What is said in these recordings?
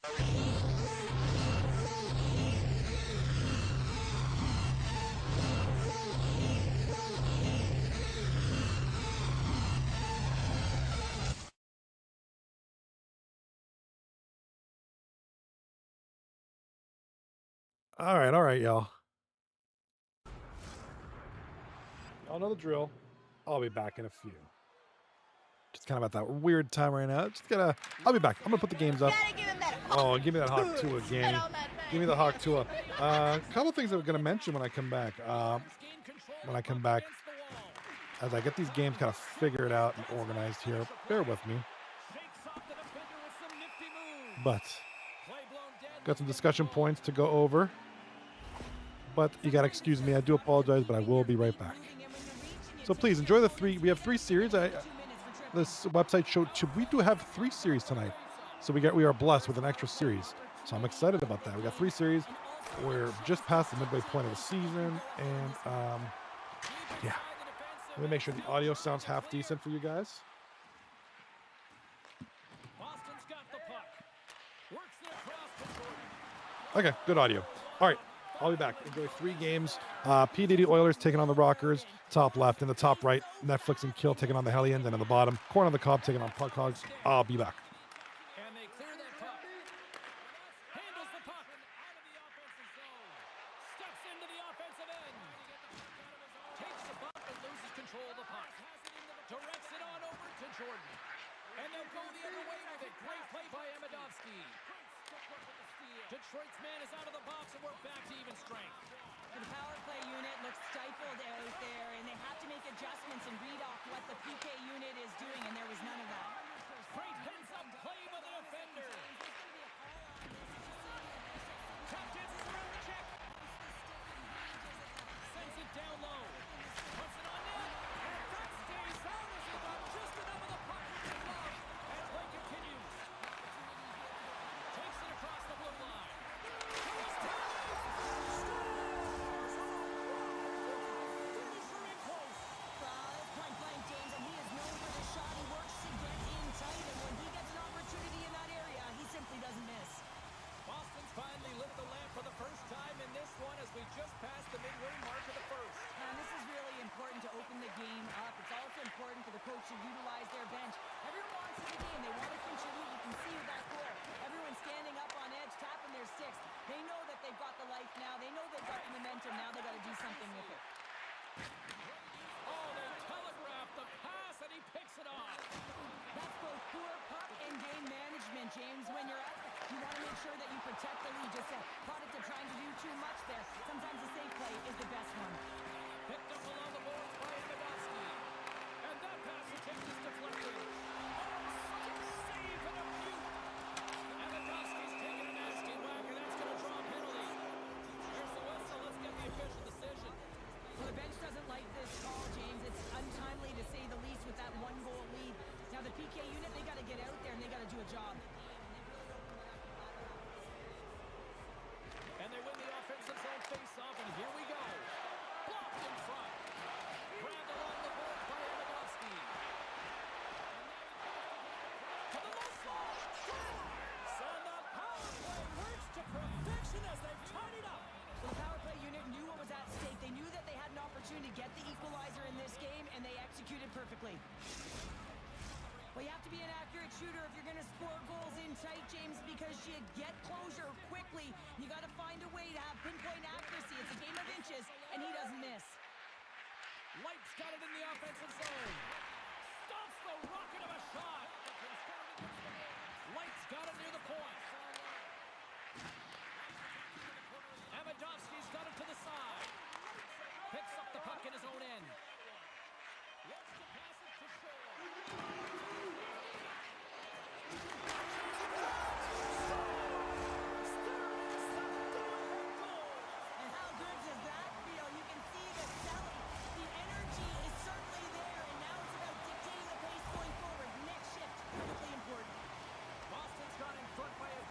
All right, y'all. Y'all know the drill. I'll be back in a few. Just kind of at that weird time right now. I'll be back. I'm gonna put the games up. Oh, give me that Hawk 2 again. Give me the Hawk 2 up. A couple things I'm gonna mention when I come back. As I get these games kind of figured out and organized here, bear with me. But got some discussion points to go over. But you gotta excuse me. I do apologize, but I will be right back. So please enjoy the three. We have 3 series. This website showed we do have 3 series tonight. So we are blessed with an extra series. So I'm excited about that. We got 3 series. We're just past the midway point of the season, and yeah. Let me make sure the audio sounds half decent for you guys. Okay, good audio. All right, I'll be back. Enjoy 3 games. P. Diddy Oilers taking on the Rockers, top left. In the top right, Netflix and Kill taking on the Hellions. And in the bottom, Corn on the Cob taking on Hogs. I'll be back. Detroit's man is out of the box, and we're back to even strength. The power play unit looks stifled out there, and they have to make adjustments and read off what the PK unit is doing, and there was none of that. Great heads-up play by the defender. Tapped in around the check. Sends it down low. Puts it on net, and that stays out as he got just enough of the puck with his glove, and play continues. Takes it across the blue line. Just past the midway mark of the first. And this is really important to open the game up. It's also important for the coach to utilize their bench. Everyone wants in the game. They want to contribute. You can see with that goal. Everyone's standing up on edge, tapping their sticks. They know that they've got the life now. They know they've got the momentum. Now they've got to do something with it. Oh, they telegraph the pass, and he picks it off. That's both poor puck and game management, James. When you're up, you want to make sure that you protect the lead. Just a product of trying to do too much there. Sometimes a safe play is the best one. Picked up along the boards by Medovsky. And that pass attempt is deflected. Save and a few. And Medovsky's taking a nasty whack, and that's going to draw a penalty. There's the whistle. Let's get the official decision. Well, the bench doesn't like this call, James. It's untimely to say the least with that 1-goal lead. Now the PK unit, they got to get out there and they got to do a job. And they win the offensive zone face-off, and here we go. Blocked in front. Grabbed along the boards by Medovsky. To the left side. So the power play works to perfection as they've tied it up. So the power play unit knew what was at stake. They knew that they had an opportunity to get the equalizer in this game, and they executed perfectly. Well, you have to be an accurate shooter if you're going to score goals in tight, James, because you get closure quickly. You got to find a way to have pinpoint accuracy. It's a game of inches, and he doesn't miss. Light's got it in the offensive zone. Stops the rocket of a shot. Light's got it near the point. Medovsky's got it to the side. Picks up the puck in his own end. Wants to pass it to Shore. And how good does that feel? You can see the selling. The energy is certainly there, and now it's about dictating the pace going forward. Next shift, critically important. Boston's got in front by a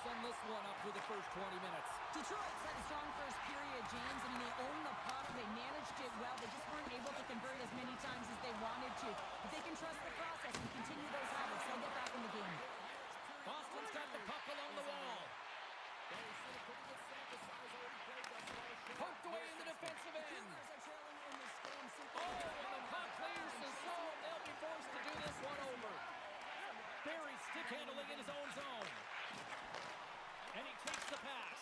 sum this one up through the first 20 minutes? Detroit had a strong first period, James. I mean, they owned the puck. They managed it well. They just weren't able to convert as many times as they wanted to. But they can trust the process and continue those habits. They'll get back in the game. Boston's got the puck along the wall. Poked away in the defensive end. Oh, and the puck clears the zone. They'll be forced to do this one over. Barry stick handling in his own zone. And he takes the pass.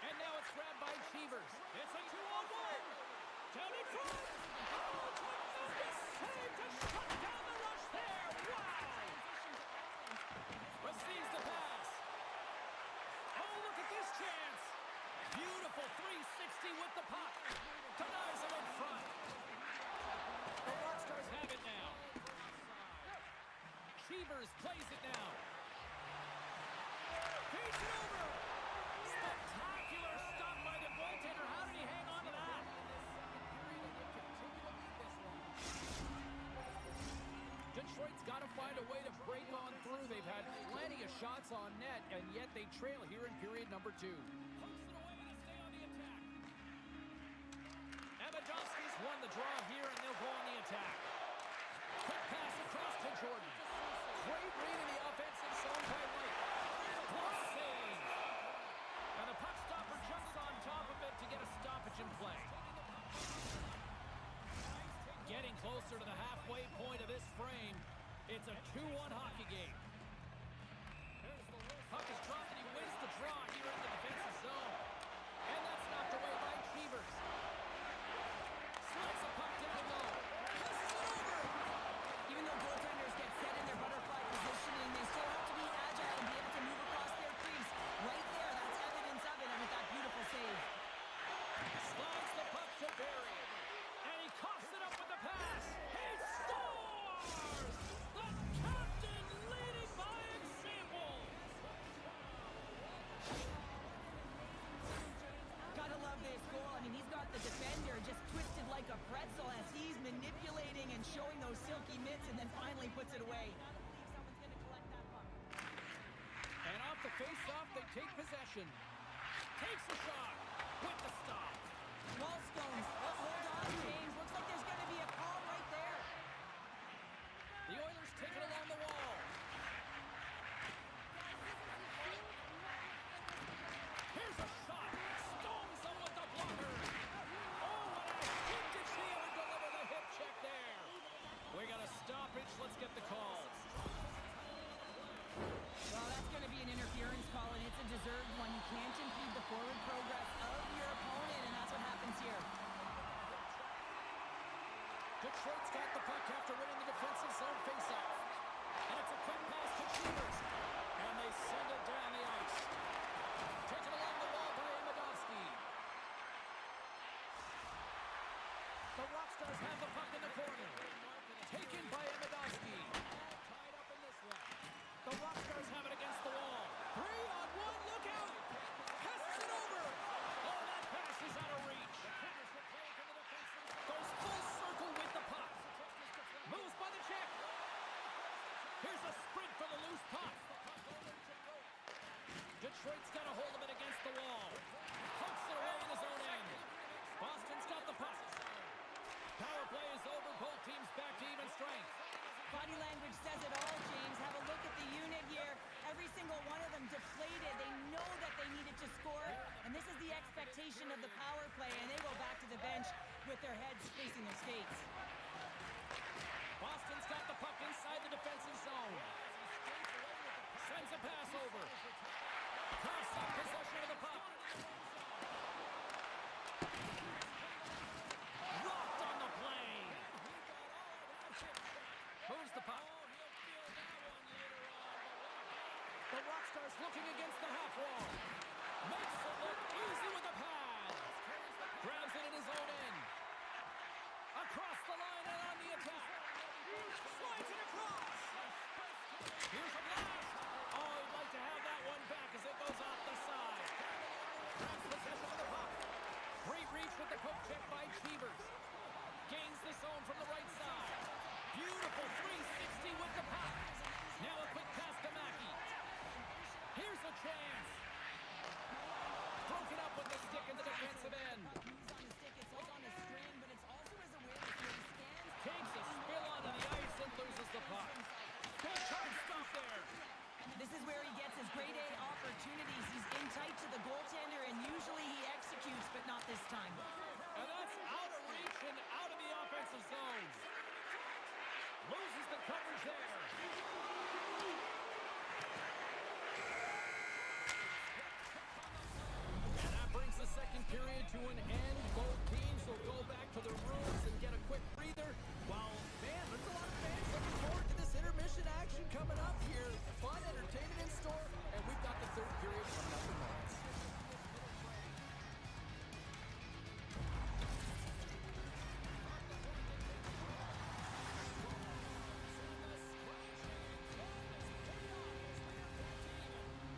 And now it's grabbed by Cheevers. It's a 2-on-1. Down in front. Oh, tremendous save to shut down the rush there. Wow. Receives the pass. Oh, look at this chance. Beautiful 360 with the puck. Denies him in front. The Rockstars have it now. Cheevers plays it now. Feeds it over. Spectacular stop by the goaltender. How did he hang on to that? Detroit's got to find a way to break on through. They've had plenty of shots on net, and yet they trail here in period number 2. Abadowski's won the draw here, and they'll go on the attack. Quick pass across to Jordan. Great read in the offensive zone by White. Block save. And the puck stopper jumps on top of it to get a stoppage in play. Getting closer to the halfway point of this frame. It's a 2-1 hockey game. Puck is dropped and he wins the draw here in the defensive zone. And that's knocked away by Cheevers. Slides the puck down low. Passes it over. Even though goaltenders get set in their butterfly positioning, they still have to be agile and be able to move across their crease. Right there, that's evidence of it, and with that beautiful save. Slides the puck to Barry. And he coughs it up with the pass. He scores! The captain leading by example. Gotta love this goal. I mean, he's got the defender just twisted like a pretzel as he's manipulating and showing those silky mitts and then finally puts it away. And off the face-off, they take possession. Takes a shot with the stop. Wallstones. Oh, hold on, James. Looks like there's going to be a call right there. The Oilers take it along the wall. Here's a shot. Stones him with the blocker. Oh, what a hit to see him deliver the hip check there. We got a stoppage. Let's get the calls. Well, that's going to be an interference call, and it's a deserved one. You can't impede the forward progress of your opponent, and that's what happens here. Detroit's got the puck after winning the defensive zone faceoff. And it's a quick pass to Cheevers. And they send it down the ice. Taken along the wall by Amidovsky. The Rockstars have the puck in the corner. Taken by Amidovsky. Tied up in this one. The Rockstars have it against the wall. 3-on-1, look out! Passes it over! Oh, that pass is out of reach. Goes full circle with the puck. Moves by the check. Here's a sprint for the loose puck. Detroit's got a hold of it against the wall. Hunks it away in his own end. Boston's got the puck. Power play is over. Both teams back to even strength. Body language says it all, James. Have a look at the unit here. Every single one of them deflated. They know that they needed to score, and this is the expectation of the power play, and they go back to the bench with their heads facing their skates. Boston's got the puck inside the defensive zone. Sends a pass over. Coughs up possession of the puck. Rocked on the play. Moves the puck. The Rockstars looking against the half wall. Makes it look easy with a pad. Grabs it in his own end. Across the line and on the attack. Slides it across. Here's a blast. Oh, he'd like to have that one back as it goes off the side. Grabs possession of the puck. Great reach with the poke check by Cheevers. Gains the zone from the right side. Beautiful 360 with the puck. Now a quick pass to Mackey. Here's a chance. Broken up with the stick in the defensive end. Puck moves on the stick, it's like on a string, but it's also his awareness where he stands. Takes a spill onto the ice and loses the puck. Big time stop there. This is where he gets his grade A opportunities. He's in tight to the goaltender, and usually he executes, but not this time. And that's out of reach and out of the offensive zone. Loses the coverage there. And that brings the second period to an end. Both teams will go back to their rooms and get a quick breather. While, man, there's a lot of fans looking forward to this intermission action coming up here. Fun, entertainment in store, and we've got the third period coming up in moments.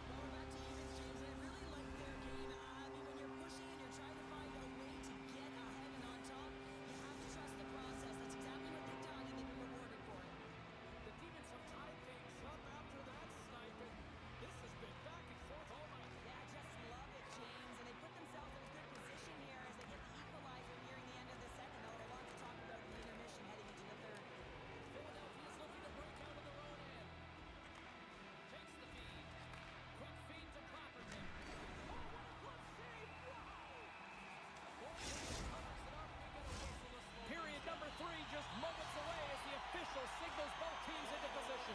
Going back to Evans, James, and I really like their game. I mean, when you're pushing and you're trying to find a way to get ahead and on top, you have to trust the process. That's exactly what they've done, and they've been rewarded for it. The Demons have tied things up after that snipe, and this has been back and forth all night. Yeah, I just love it, James, and they put themselves in a good position here as they get the equalizer nearing the end of the second. They'll have a lot to talk about in the intermission heading into the third. Philadelphia's looking to break out of their own end. Takes the feed. Quick feed to Clapperton. Oh, what a good save! Wow! Period number 3 just moments away as the official signals both teams into position.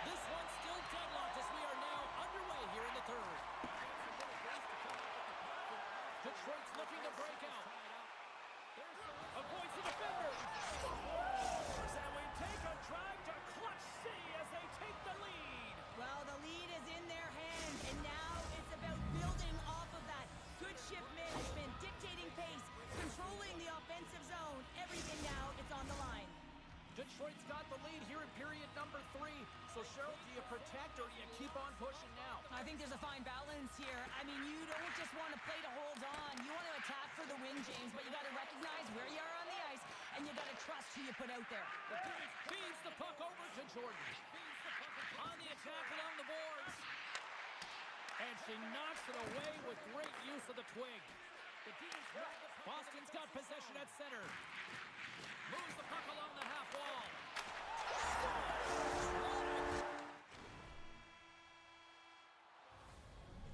This one's still deadlocked as we are now underway here in the third. Detroit's looking to break out. Avoids the defender. And we take a drive to clutch C as they take the lead. Well, the lead is in their hands, and now it's about building off of that. Good shift management, dictating pace, controlling the offensive zone. Everything now, it's on the line. Detroit's got the lead here in period number 3. So, Cheryl, do you protect or do you keep on pushing now? I think there's a fine balance here. I mean, you don't just want to play to hold on. You want to attack for the win, James, but you got to recognize where you are on the ice, and you got to trust who you put out there. The Demons feeds the puck over to Jordan. On the attack along the boards. And she knocks it away with great use of the twig. Boston's got possession at center. Moves the puck along the half wall.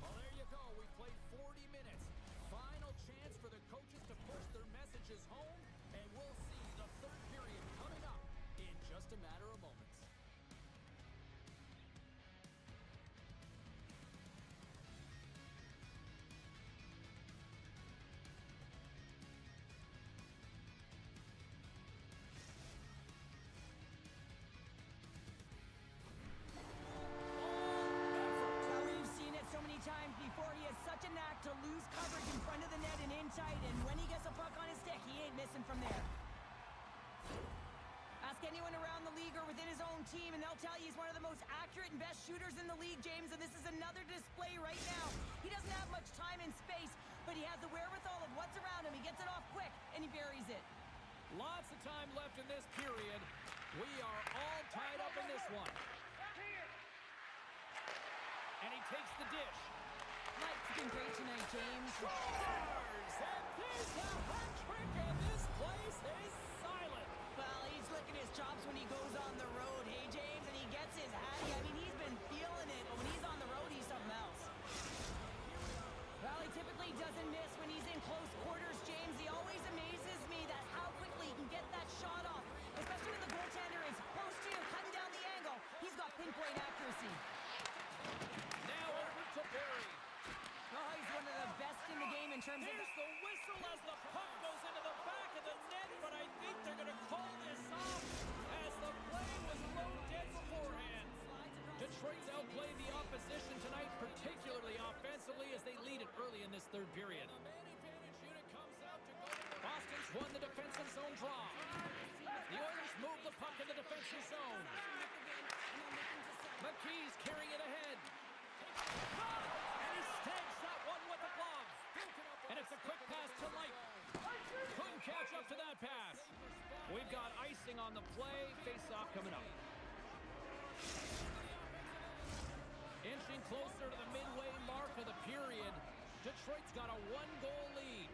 Well, there you go. We played 40 minutes. Final chance for the coaches to push their messages home, and we'll see the third period coming up in just a matter of moments. Well, we've seen it so many times before. He has such a knack to lose coverage in front of the net and in tight, and when he gets a puck on his stick, he ain't missing from there. Ask anyone around the league or within his own team, and they'll tell you he's one of the most accurate and best shooters in the league, James, and this is another display right now. He doesn't have much time and space, but he has the wherewithal of what's around him. He gets it off quick, and he buries it. Lots of time left in this period. We are all tied up in this one. And he takes the dish. Mike's been great tonight, James. Scores! And there's a hat trick, and this place is silent. Well, he's licking his chops when he goes on the road, hey, James, and he gets his hattie. I mean, he's been feeling it, but when he's on the road, he's something else. Well, he typically doesn't miss when he's in close quarters, James. He always amazes me that how quickly he can get that shot off, especially when the goaltender is close to you, cutting down the angle. He's got pinpoint accuracy. Now over to Barry. Oh, he's one of the best in the game in terms of... Here's the whistle as the puck goes into the back of the net, but I think they're going to call this off as the play was low dead beforehand. Detroit's outplayed the opposition tonight, particularly offensively, as they lead it early in this third period. Boston's won the defensive zone draw. The Oilers move the puck in the defensive zone. McKee's carrying it ahead. And he snags that one with the glove. And it's a quick pass to Light. Couldn't catch up to that pass. We've got icing on the play. Face-off coming up. Inching closer to the midway mark of the period. Detroit's got a one-goal lead.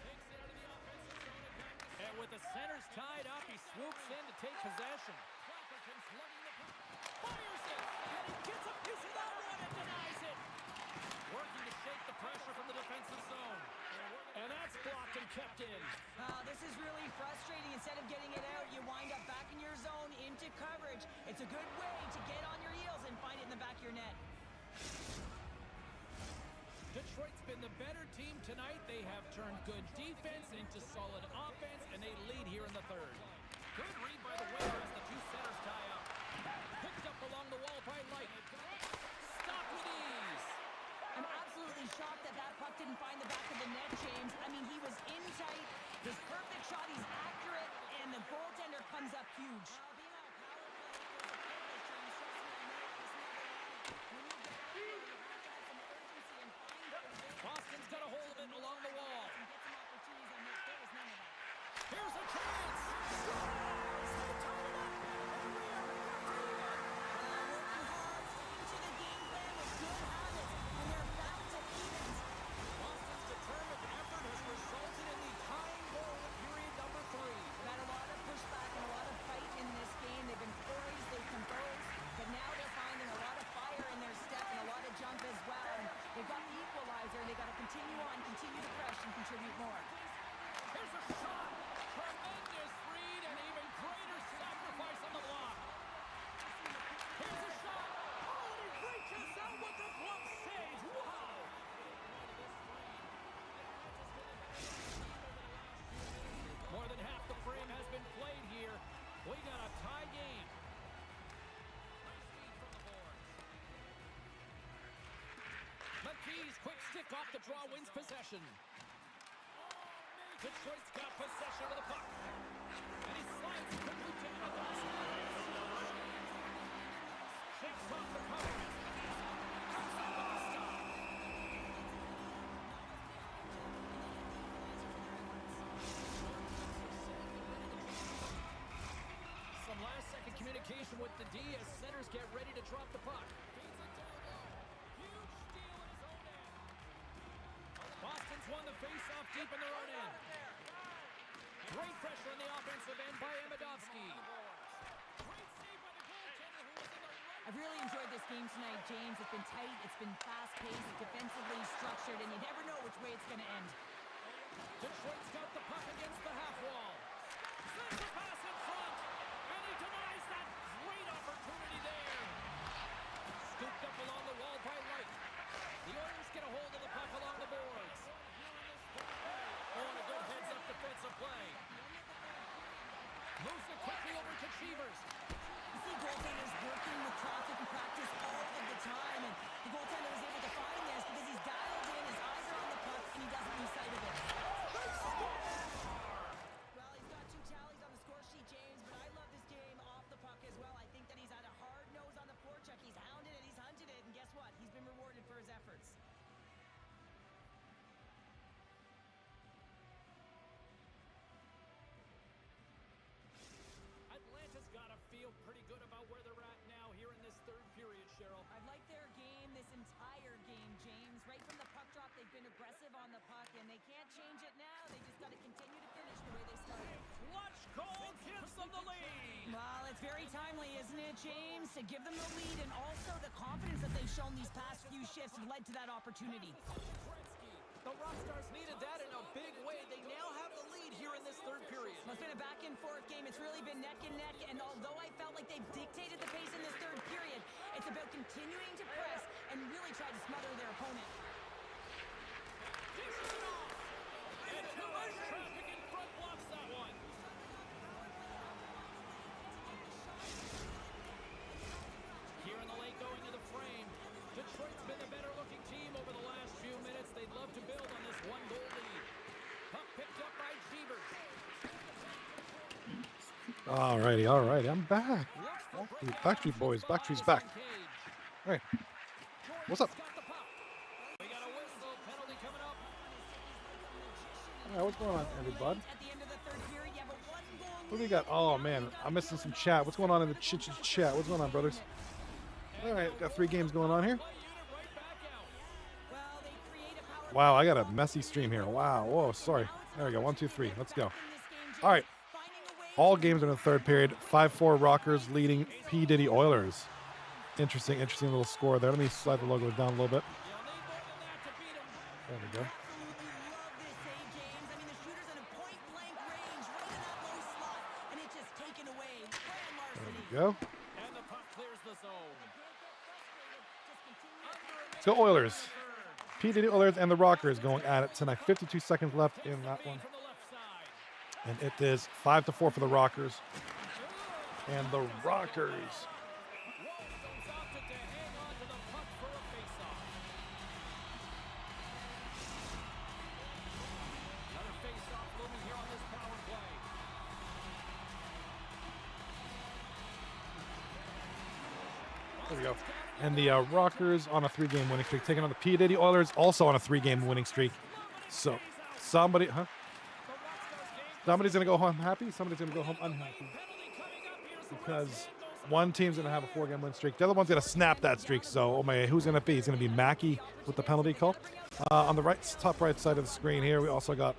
Takes it out of the offensive zone and back to and with the centers tied up, he swoops in to take possession. Clapperton's lugging the puck. Fires it, and he gets a piece of that one and denies it. Working to shake the pressure from the defensive zone. And that's blocked and kept in. This is really frustrating. Instead of getting it out, you wind up back in your zone into coverage. It's a good way to get on your heels and find it in the back of your net. Detroit's been the better team tonight. They have turned good defense into solid offense, and they lead here in the third. Good read by the winger as the two centers tie up. Picked up along the wall by Light. Stop with ease. I'm absolutely shocked that that puck didn't find the back of the net, James. I mean, he was in tight. His perfect shot, he's accurate, and the goaltender comes up huge. Boston's got a hold of it along the wall. Here's a chance. Scores! They tie it up. And we are Working hard, sticking to the game plan with good habits, and they're back to evens. Boston's determined effort has resulted in the tying goal of period number 3. They've had a lot of pushback and a lot of fight in this game. They've been poised, they've composed, but now they're finding a lot of fire in their step and a lot of jump as well. And they've got the equalizer, and they've got to continue on, continue to press, and contribute more. Here's a shot. Tremendous read and even greater sacrifice on the block. Here's a shot. Oh, and he reaches out with the glove save. Wow. More than half the frame has been played here. We got a tie game. Nice feed from the boards. McKee's quick stick off the draw wins possession. Detroit's got possession of the puck. And he slides quickly to Dawson. Shakes off the cover. Comes up with a stop. Some last-second communication with the D as centers get ready to drop the puck. Feeds it down low. Huge steal in his own end. Boston's won the face-off deep in their own end. Great pressure on the offensive end by Amidovsky. Great save by the goaltender who was in the right. I've really enjoyed this game tonight, James. It's been tight, it's been fast-paced, defensively structured, and you never know which way it's going to end. Detroit's got the puck against the half wall. Sends a pass in front, and he denies that great opportunity there. Scooped up along the wall by Light. The Oilers get a hold of the puck along the boards. Oh, and a good heads-up defensive play. Moves it quickly over to Cheevers. You see goaltenders working with traffic and practice all of the time, and the goaltender was able to find this because he's dialed in, his eyes are on the puck, and he doesn't lose sight of it. Well, he's got 2 tallies on the score sheet, James, but I love this game off the puck as well. I think that he's had a hard nose on the forecheck. He's hounded it, he's hunted it, and guess what? He's been rewarded for his efforts. Atlanta's got to feel pretty good about where they're at now here in this third period, Cheryl. I've liked their game this entire game, James. Right from the puck drop, they've been aggressive on the puck, and they can't change it now. They just got to continue to finish the way they started. Clutch goal gives them the lead. Well, it's very timely, isn't it, James? To give them the lead, and also the confidence that they've shown these past few shifts have led to that opportunity. The Rockstars needed that in a big way. They now have the lead here in this third period. Well, it's been a back-and-forth game. It's really been neck and neck, and although I felt like they've dictated the pace in this third period, it's about continuing to press and really try to smother their opponent. Dishes it off. And too much traffic in front blocks that one. Here in the late going to the frame. Detroit's been the better-looking team over the last few minutes. They'd love to build on this one-goal lead. Puck picked up by Cheevers. All righty, I'm back. Backstreet Boys, Backstreet's back. All right, what's up? We got a whistle, penalty coming up. All right, what's going on, everybody? At the end of the third period, you have a 1-goal What do we got? Oh man, I'm missing some chat. What's going on in the chat? What's going on, brothers? All right, got 3 games going on here. Play unit right back out. Well, they create a power Wow, I got a messy stream here. Wow, whoa, sorry. There we go, 1, 2, 3. Let's go. All right, all games are in the third period. 5-4 Rockers leading P. Diddy Oilers. Interesting little score there. Let me slide the logos down a little bit. You'll need more than that to beat 'em. There we go. Absolutely love this, Jay James. I mean, the shooter's in a point-blank range, right in that low slot, and it's just taken away. Grand There larceny. we go. And the puck clears the zone. Let's go Oilers. P. Diddy Oilers and the Rockers going at it tonight. 52 seconds left in that one. From the left side. And it is 5-4 for the Rockers. And the Rockers. Walston's opted to hang on to the puck for a faceoff. Another faceoff looming here on this power play. There we go. And the Rockers on a 3-game winning streak, taking on the P. Diddy Oilers, also on a 3-game winning streak. So somebody's gonna go home happy, somebody's gonna go home unhappy, because one team's gonna have a 4-game win streak, the other one's gonna snap that streak. So oh my, who's gonna be? It's gonna be Mackey with the penalty call. On the top right side of the screen here, we also got,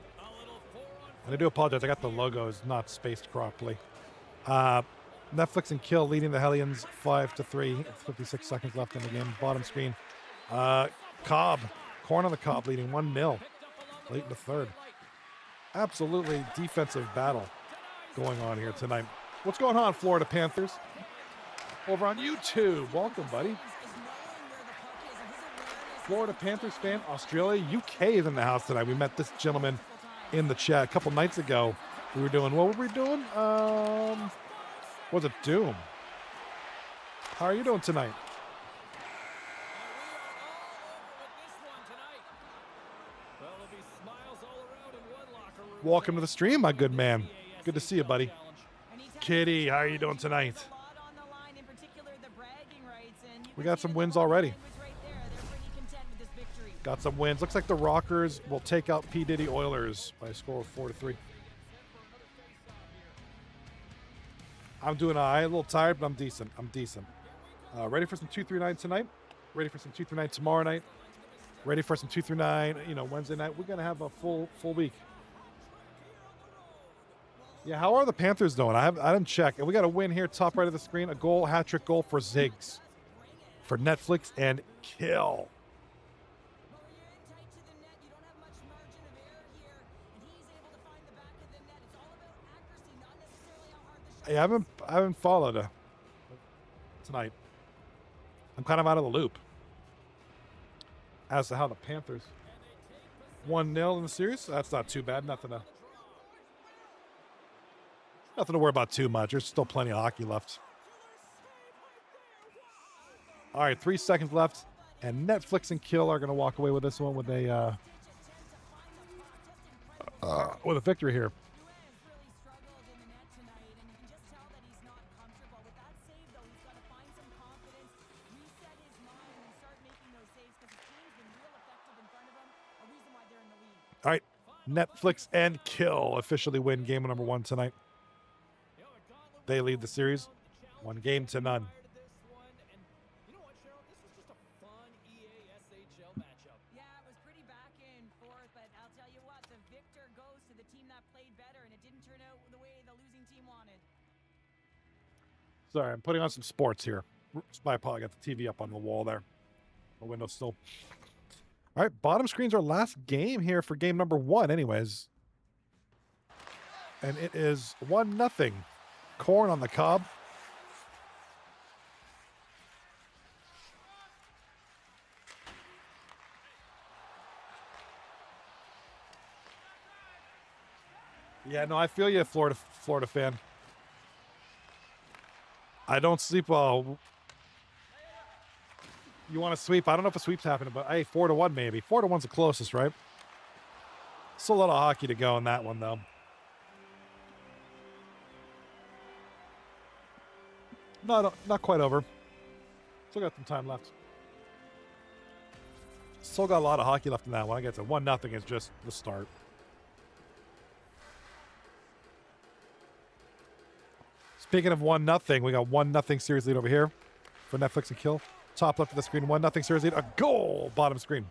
and I do apologize, I got the logos not spaced properly. Netflix and Kill leading the Hellions 5-3. 56 seconds left in the game. Bottom screen. Cobb. Corn on the Cobb leading 1-0 late in the third. Absolutely defensive battle going on here tonight. What's going on, Florida Panthers? Over on YouTube. Welcome, buddy. Florida Panthers fan, Australia, UK is in the house tonight. We met this gentleman in the chat a couple nights ago. We were doing, what were we doing? Was it Doom? How are you doing tonight? Welcome to the stream, my good man. Good to see you, buddy. Kitty, how are you doing tonight? We got some wins already. Got some wins. Looks like the Rockers will take out P. Diddy Oilers by a score of 4-3. I'm doing all right, a little tired, but I'm decent. Ready for some 2-3-9 tonight. Ready for some 2-3-9 tomorrow night. Ready for some 2-3-9, Wednesday night. We're gonna have a full week. Yeah, how are the Panthers doing? I didn't check. And we got a win here, top right of the screen. A goal, hat-trick goal for Ziggs. For Netflix and Kill. Yeah, I haven't followed tonight. I'm kind of out of the loop as to how the Panthers 1-0 in the series. That's not too bad. Nothing to worry about too much. There's still plenty of hockey left. All right, 3 seconds left, and Netflix and Kill are going to walk away with this one with a victory here. All right, Netflix and Kill officially win game number 1 tonight. They lead the series 1-0. You know what, Cheryl? This was just a fun EASHL matchup. Yeah, it was pretty back and forth, but I'll tell you what, the victor goes to the team that played better, and it didn't turn out the way the losing team wanted. Sorry, I'm putting on some sports here. My apologies, I got the TV up on the wall there. The window still. All right, bottom screen's our last game here for game number 1 anyways. And it is 1-0. Corn on the Cob. Yeah, no, I feel you, Florida fan. I don't sleep well. You want to sweep? I don't know if a sweep's happening, but hey, 4-1 maybe. 4-1's the closest, right? Still a lot of hockey to go in that one, though. Not quite over. Still got some time left. Still got a lot of hockey left in that one. I guess a 1-0 is just the start. Speaking of 1-0, we got 1-0 series lead over here for Netflix and Kill. Top left of the screen, 1-0 series lead. A goal, bottom screen.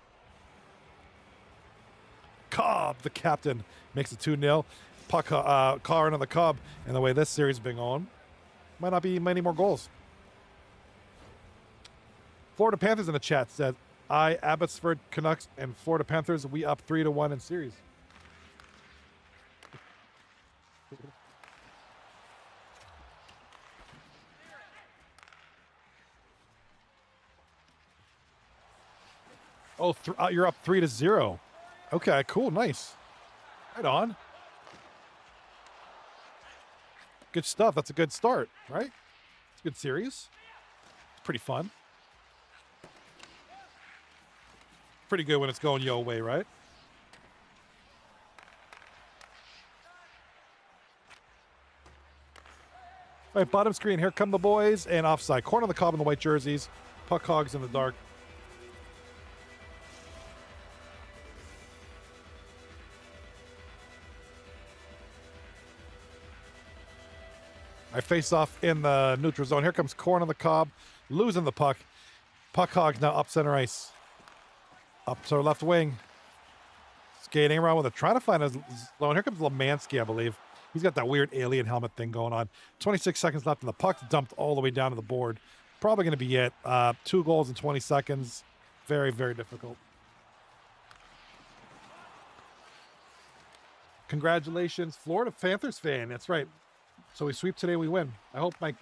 Cobb, the captain, makes it 2-0. Puck, car on the Cobb. And the way this series has been going, might not be many more goals. Florida Panthers in the chat says, Abbotsford Canucks and Florida Panthers, we up 3-1 in series. Oh, you're up 3-0. Okay, cool, nice. Right on. Good stuff. That's a good start, right? It's a good series. It's pretty fun. Pretty good when it's going your way, right? All right, bottom screen. Here come the boys. And offside. Corner of the Cobb in the white jerseys. Puck Hogs in the dark. I face off in the neutral zone. Here comes Corn on the Cobb, losing the puck. Puck Hogs now up center ice. Up to our left wing. Skating around with it, trying to find his zone. Here comes Lemansky, I believe. He's got that weird alien helmet thing going on. 26 seconds left, and the puck's dumped all the way down to the board. Probably going to be it. 2 goals in 20 seconds. Very, very difficult. Congratulations, Florida Panthers fan. That's right. So we sweep today, we win. I hope my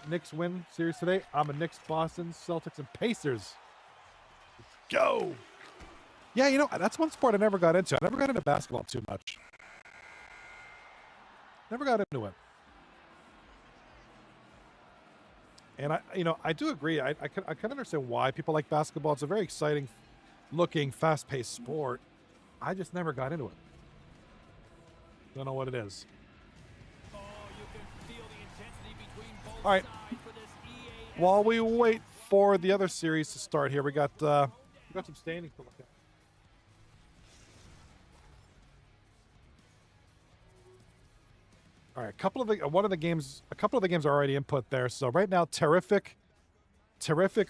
Knicks win series today. I'm a Knicks, Boston, Celtics, and Pacers. Let's go. Yeah, you know, that's one sport I never got into. I never got into basketball too much. Never got into it. And I do agree. I can understand why people like basketball. It's a very exciting looking, fast-paced sport. I just never got into it. Don't know what it is. All right. While we wait for the other series to start here, we got some standings to look at. All right, a couple of the games are already input there. So right now, Terrific,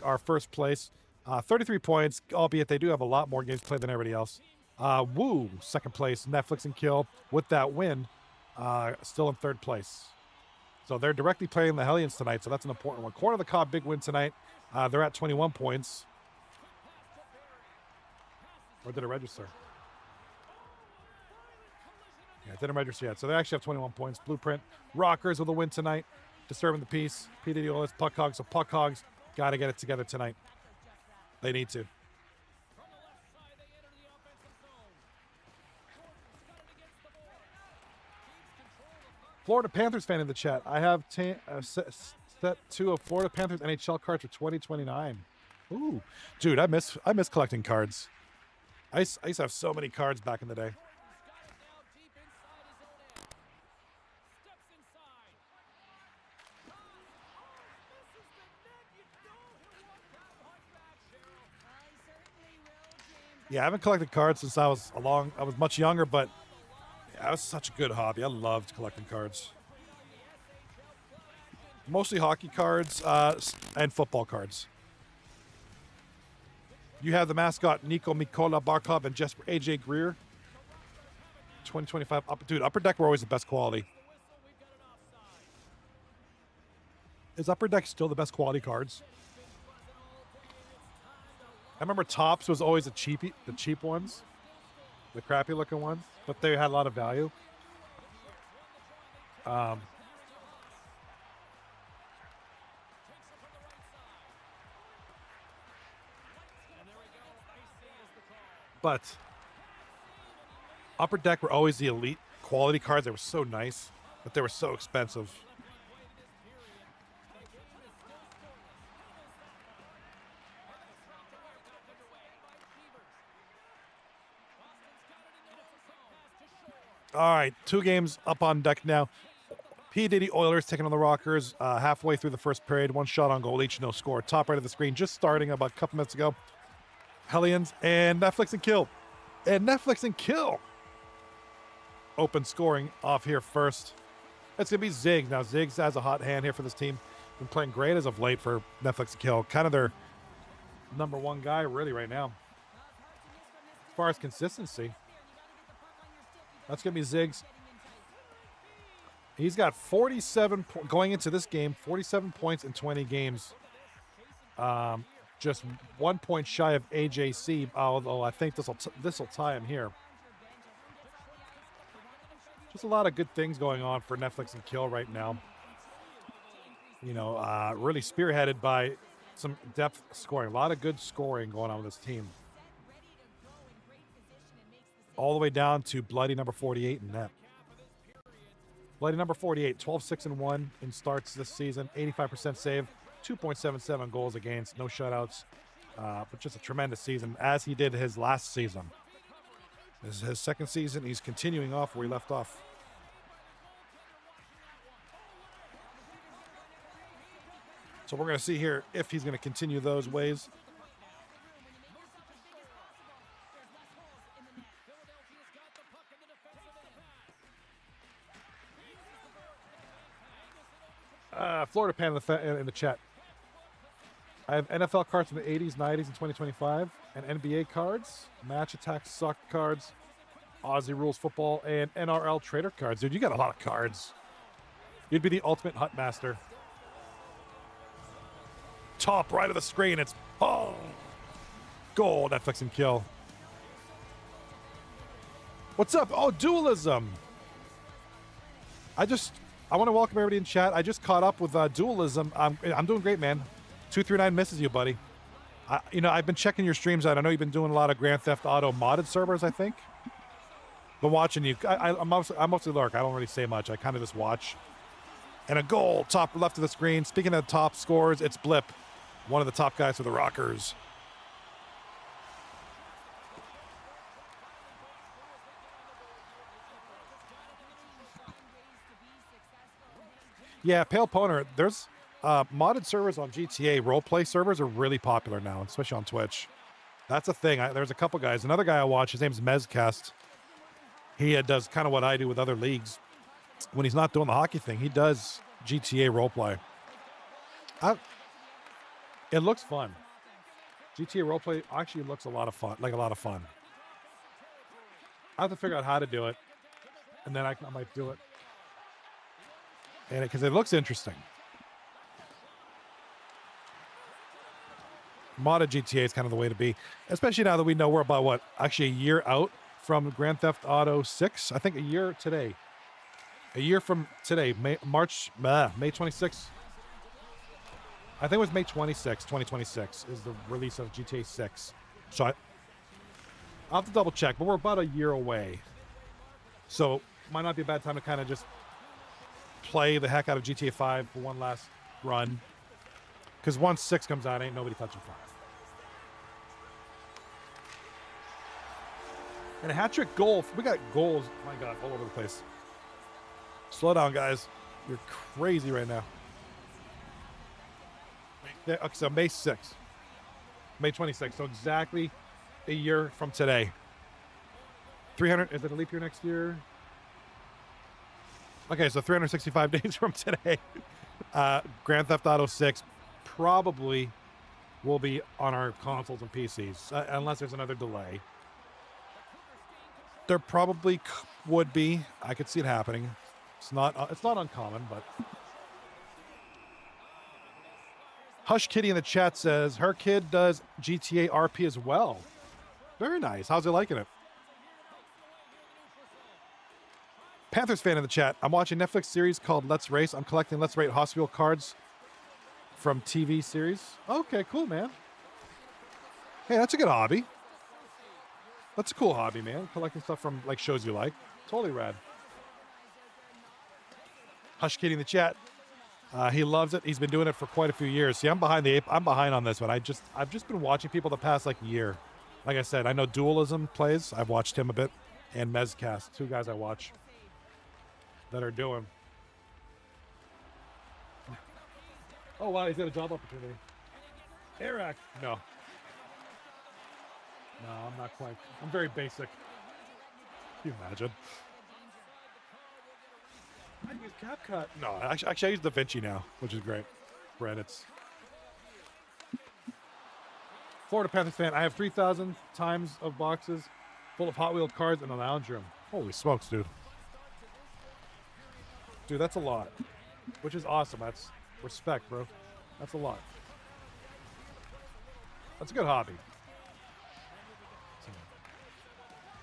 our first place, 33 points. Albeit they do have a lot more games played than everybody else. Woo, second place. Netflix and Kill with that win, still in third place. So they're directly playing the Hellions tonight, so that's an important one. Corner of the Cobb, big win tonight. They're at 21 points. Or did it register? Yeah, it didn't register yet. So they actually have 21 points. Blueprint, Rockers with a win tonight. Disturbing the peace. P. Diddy, Puck Hogs. So Puck Hogs got to get it together tonight. They need to. Florida Panthers fan in the chat. I have set 2 of Florida Panthers NHL cards for 2029. Ooh, dude, I miss collecting cards. I used to have so many cards back in the day. Yeah, I haven't collected cards since I was much younger, but yeah, it was such a good hobby. I loved collecting cards. Mostly hockey cards and football cards. You have the mascot Nico Mikola Barkov and Jesper AJ Greer. 2025. Dude, Upper Deck were always the best quality. Is Upper Deck still the best quality cards? I remember Topps was always the cheap ones. The crappy looking ones. But they had a lot of value. But Upper Deck were always the elite quality cards. They were so nice, but they were so expensive. All right, 2 games up on deck now. P. Diddy Oilers taking on the Rockers halfway through the first period. 1 shot on goal each, no score. Top right of the screen, just starting about a couple minutes ago. Hellions and Netflix and Kill. And Netflix and Kill. Open scoring off here first. It's going to be Ziggs. Now, Ziggs has a hot hand here for this team. Been playing great as of late for Netflix and Kill. Kind of their number one guy really right now. As far as consistency, that's going to be Ziggs. He's got 47 going into this game, 47 points in 20 games. Just 1 point shy of AJC, although I think this will tie him here. Just a lot of good things going on for Netflix and Kill right now. You know, really spearheaded by some depth scoring. A lot of good scoring going on with this team. All the way down to bloody number 48 in net. Bloody number 48, 12-6-1 in starts this season, 85% save, 2.77 goals against, no shutouts, but just a tremendous season, as he did his last season. This is his second season. He's continuing off where he left off. So we're going to see here if he's going to continue those ways. Florida Pan in the chat. I have NFL cards from the 80s, 90s, and 2025, and NBA cards, Match Attack soccer cards, Aussie Rules football, and NRL trader cards. Dude, you got a lot of cards. You'd be the ultimate hut master. Top right of the screen, it's goal, Netflix and Kill. What's up? Oh, Dualism. I want to welcome everybody in chat. I just caught up with Dualism. I'm doing great, man. 239 misses you, buddy. I've been checking your streams out. I know you've been doing a lot of Grand Theft Auto modded servers, I think. Been watching you. I'm mostly lurk. I don't really say much. I kind of just watch. And a goal, top left of the screen. Speaking of top scores, it's Blip, one of the top guys for the Rockers. Yeah, Pale Poner, there's modded servers on GTA. Roleplay servers are really popular now, especially on Twitch. That's a thing. There's a couple guys. Another guy I watch, his name's Mezcast. He does kind of what I do with other leagues. When he's not doing the hockey thing, he does GTA roleplay. It looks fun. GTA roleplay actually looks a lot of fun. I have to figure out how to do it, and then I might do it. And because it looks interesting. Modded GTA is kind of the way to be, especially now that we know we're about actually a year out from Grand Theft Auto 6. I think a year today. A year from today, May 26th. I think it was May 26, 2026 is the release of GTA 6. So I'll have to double check, but we're about a year away. So might not be a bad time to kind of just play the heck out of GTA 5 for one last run. Because once 6 comes out, ain't nobody touching 5. And a hat-trick goal. We got goals, my God, all over the place. Slow down, guys. You're crazy right now. Okay, so May 6th. May 26th. So exactly a year from today. 300, is it a leap year next year? Okay, so 365 days from today. Grand Theft Auto 6 probably will be on our consoles and PCs, unless there's another delay. There probably would be. I could see it happening. It's not uncommon, but Hush Kitty in the chat says her kid does GTA RP as well. Very nice. How's he liking it? Panthers fan in the chat. I'm watching a Netflix series called Let's Race. I'm collecting Let's Rate Hospital cards from TV series. Okay, cool, man. Hey, that's a good hobby. That's a cool hobby, man. Collecting stuff from like shows you like. Totally rad. Hush Kitty in the chat. He loves it. He's been doing it for quite a few years. See, I'm behind on this one. I've just been watching people the past like year. Like I said, I know Dualism plays. I've watched him a bit, and Mezcast, two guys I watch that are doing. Oh wow, he's got a job opportunity. Eric, no, I'm not quite. I'm very basic. Can you imagine? I use CapCut. No, actually I use DaVinci now, which is great. bread. It's Florida Panthers fan. I have 3,000 times of boxes full of Hot Wheel cards in the lounge room. Holy smokes, dude. Dude, that's a lot. Which is awesome. That's respect, bro. That's a lot. That's a good hobby. So,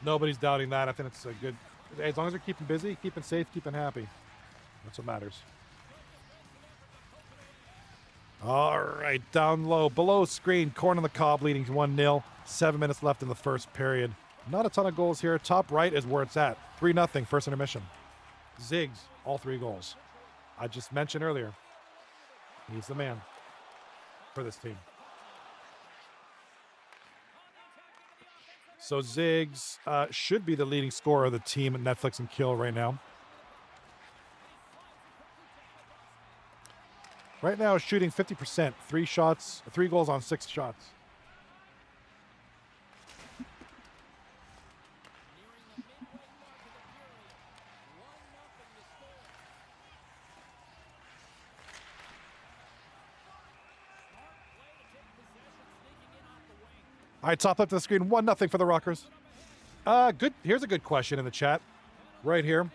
nobody's doubting that. I think it's a good... As long as they're keeping busy, keeping safe, keeping happy. That's what matters. All right, down low. Below screen, Corn on the Cob leading 1-0. 7 minutes left in the first period. Not a ton of goals here. Top right is where it's at. 3-0, first intermission. Ziggs, all 3 goals. I just mentioned earlier, he's the man for this team. So Ziggs should be the leading scorer of the team at Netflix and Kill right now. Right now, shooting 50%. 3 goals on 6 shots. All right, top left of the screen, 1-0 for the Rockers. Good. Here's a good question in the chat, right here.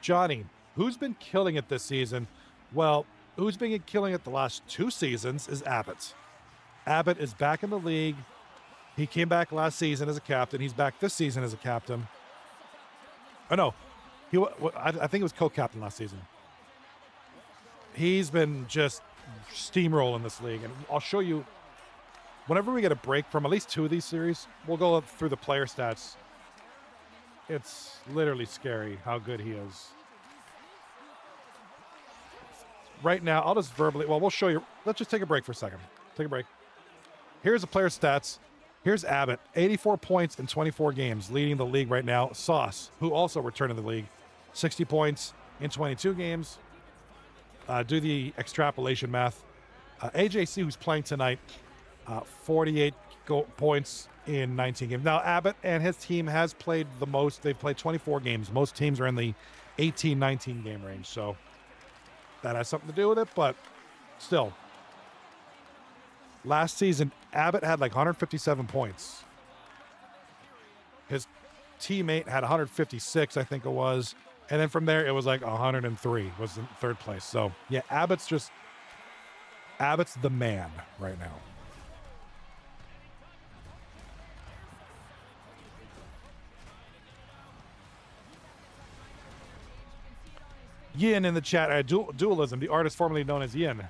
Johnny, who's been killing it this season? Well, who's been killing it the last 2 seasons is Abbott. Abbott is back in the league. He came back last season as a captain. He's back this season as a captain. Oh, no. I think it was co-captain last season. He's been just steamrolling this league. And I'll show you, whenever we get a break from at least 2 of these series, we'll go through the player stats. It's literally scary how good he is. Right now, I'll just verbally, well, we'll show you. Let's just take a break for a second. Take a break. Here's the player stats. Here's Abbott, 84 points in 24 games, leading the league right now. Sauce, who also returned to the league, 60 points in 22 games. Do the extrapolation math. AJC, who's playing tonight, 48 points in 19 games. Now, Abbott and his team has played the most. They've played 24 games. Most teams are in the 18, 19 game range. So that has something to do with it, but still. Last season, Abbott had like 157 points. His teammate had 156, I think it was. And then from there, it was like 103 was in 3rd place. So, yeah, Abbott's the man right now. Yin in the chat, Dualism, the artist formerly known as Yin.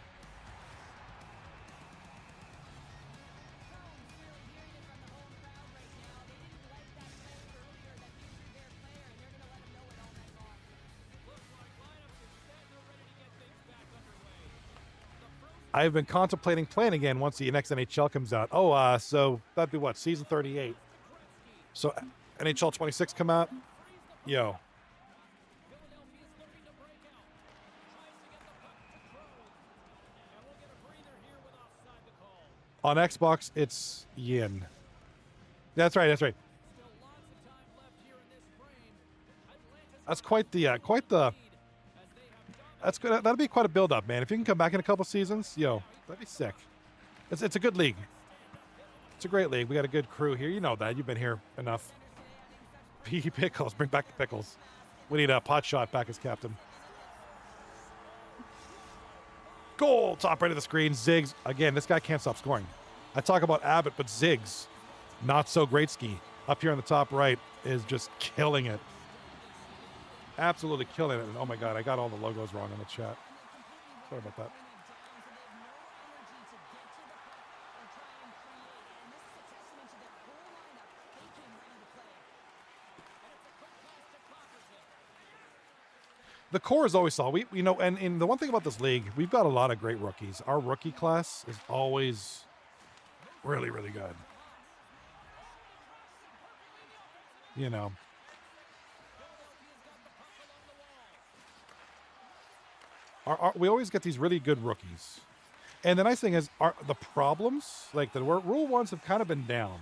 I've been contemplating playing again once the next NHL comes out. Oh, so that'd be what, season 38. So NHL 26 come out? Yo. On Xbox, it's Yin. That's right. That's quite the. That's good. That'll be quite a build-up, man. If you can come back in a couple seasons, yo, that'd be sick. It's a good league. It's a great league. We got a good crew here. You know that. You've been here enough. P. Pickles, bring back the Pickles. We need a pot shot back as captain. Goal, top right of the screen. Ziggs. Again, this guy can't stop scoring. I talk about Abbott, but Ziggs, not so great ski. Up here on the top right is just killing it. Absolutely killing it. And oh my God, I got all the logos wrong in the chat. Sorry about that. The core is always solid. And the one thing about this league, we've got a lot of great rookies. Our rookie class is always really, really good. You know. We always get these really good rookies. And the nice thing is, the problems, like the rule ones have kind of been down.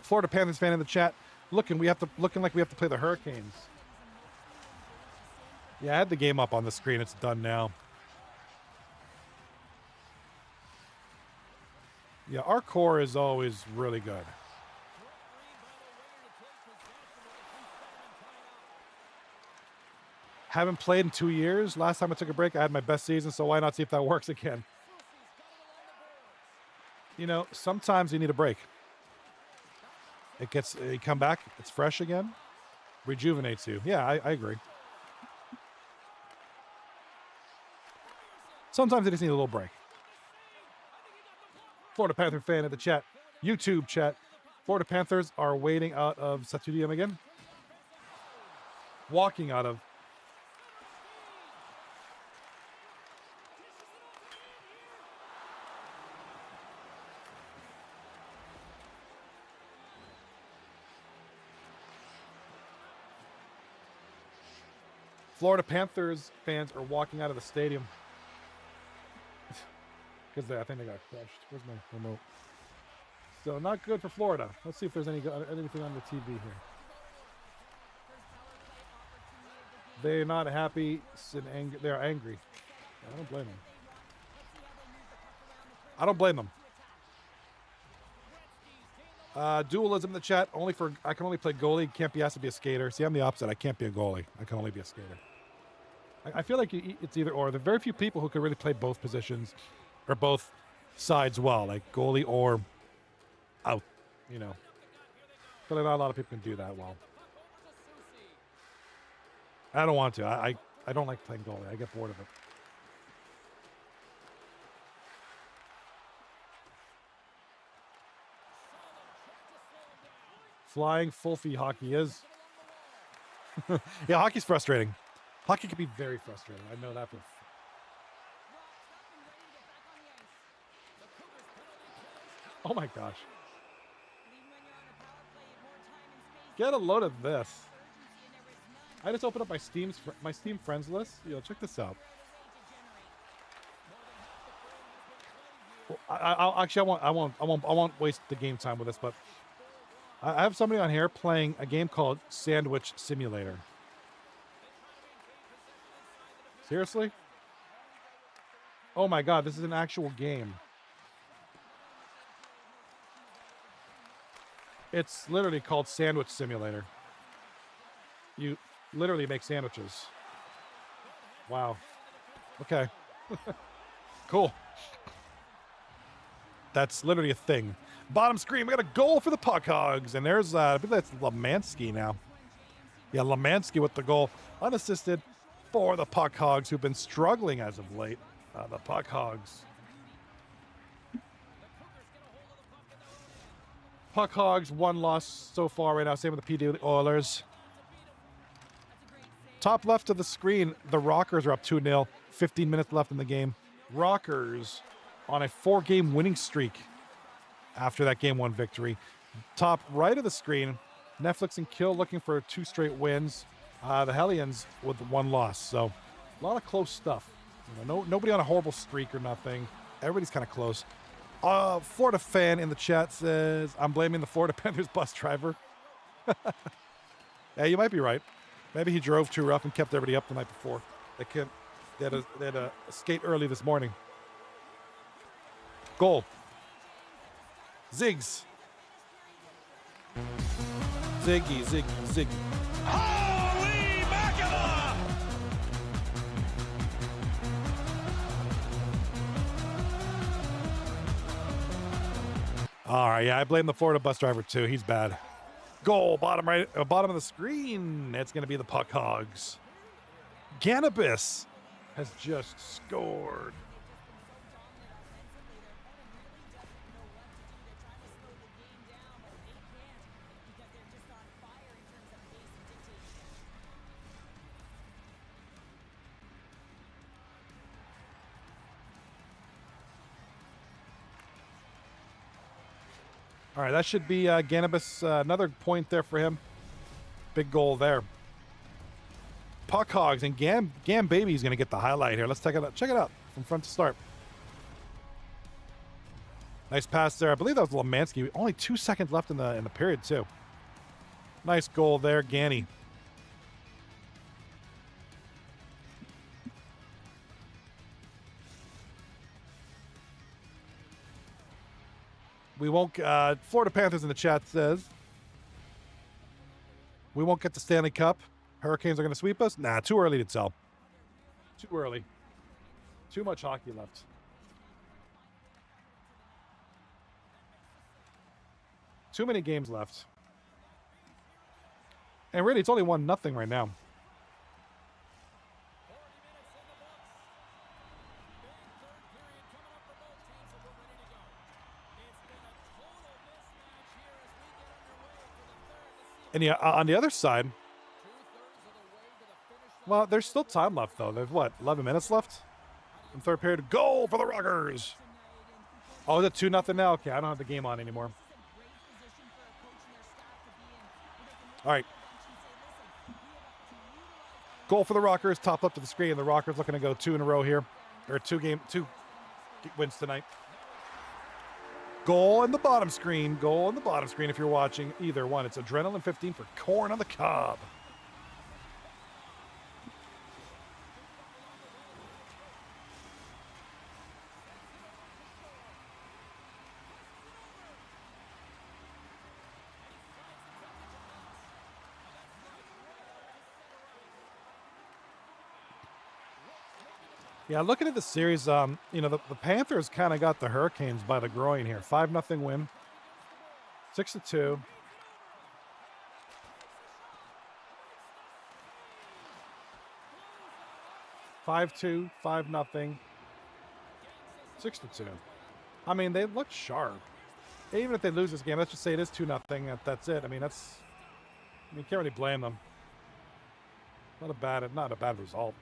Florida Panthers fan in the chat, looking like we have to play the Hurricanes Yeah, I had the game up on the screen. It's done now. Yeah, our core is always really good. Haven't played in 2 years. Last time I took a break, I had my best season, so why not see if that works again? You know, sometimes you need a break. You come back, it's fresh again, rejuvenates you. Yeah, I agree. Sometimes you just need a little break. Florida Panther fan in the chat, YouTube chat. Florida Panthers are waiting out of Stadium again. Walking out of. Florida Panthers fans are walking out of the stadium. Because I think they got crushed. Where's my remote? So not good for Florida. Let's see if there's anything on the TV here. They're not happy and angry. They're angry. I don't blame them. I don't blame them. Dualism in the chat. I can only play goalie. Can't be asked to be a skater. See, I'm the opposite. I can't be a goalie. I can only be a skater. I feel like it's either or. There are very few people who can really play both positions or both sides well, like goalie or out, you know. But not a lot of people can do that well. I don't want to. I don't like playing goalie. I get bored of it. Flying full fee hockey is. Yeah, hockey's frustrating. Hockey can be very frustrating. I know that for. Oh my gosh. Get a load of this. I just opened up my Steam friends list. Check this out. Well, I won't waste the game time with this, but I have somebody on here playing a game called Sandwich Simulator. Seriously? Oh my god, this is an actual game. It's literally called Sandwich Simulator. You literally make sandwiches. Wow. Okay. Cool. That's literally a thing. Bottom screen, we got a goal for the Puck Hogs. And there's, I believe that's Lemansky now. Yeah, Lemansky with the goal. Unassisted for the Puck Hogs, who've been struggling as of late. The Puck Hogs. Puck Hogs, 1 loss so far right now. Same with the PD Oilers. Top left of the screen, the Rockers are up 2-0. 15 minutes left in the game. Rockers on a 4-game winning streak after that Game 1 victory. Top right of the screen, Netflix and Kill looking for 2 straight wins. The Hellions with 1 loss. So a lot of close stuff. Nobody on a horrible streak or nothing. Everybody's kind of close. Florida fan in the chat says, I'm blaming the Florida Panthers bus driver. Yeah, you might be right. Maybe he drove too rough and kept everybody up the night before. They had a skate early this morning. Goal. Ziggs. Ziggy. Holy mackerel! All right, yeah, I blame the Florida bus driver too. He's bad. Goal, bottom right, bottom of the screen. It's going to be the Puck Hogs. Cannabis has just scored. All right, that should be Ganabus. Another point there for him. Big goal there. Puck Hogs and Gam Baby is going to get the highlight here. Let's check it out. Check it out from front to start. Nice pass there. I believe that was Lemansky. Only 2 seconds left in the period too. Nice goal there, Ganny. We won't. Florida Panthers in the chat says we won't get the Stanley Cup. Hurricanes are going to sweep us. Nah, too early to tell. Too early. Too much hockey left. Too many games left. And really, it's only 1-0 right now. And yeah, on the other side, well, there's still time left, though. There's, what, 11 minutes left? In third period, goal for the Rockers. Oh, is it 2-0 now? Okay, I don't have the game on anymore. All right. Goal for the Rockers, top up to the screen. The Rockers looking to go 2 in a row here. Or 2 wins tonight. Goal in the bottom screen. Goal in the bottom screen if you're watching either one. It's Adrenaline 15 for Corn on the Cob. Yeah, looking at the series, you know, the Panthers kind of got the Hurricanes by the groin here. 5-0 win. 6-2. (5-2), 5-0, 6-2. I mean, they look sharp. Even if they lose this game, let's just say it is 2-0. That's it. I mean, you can't really blame them. Not a bad result.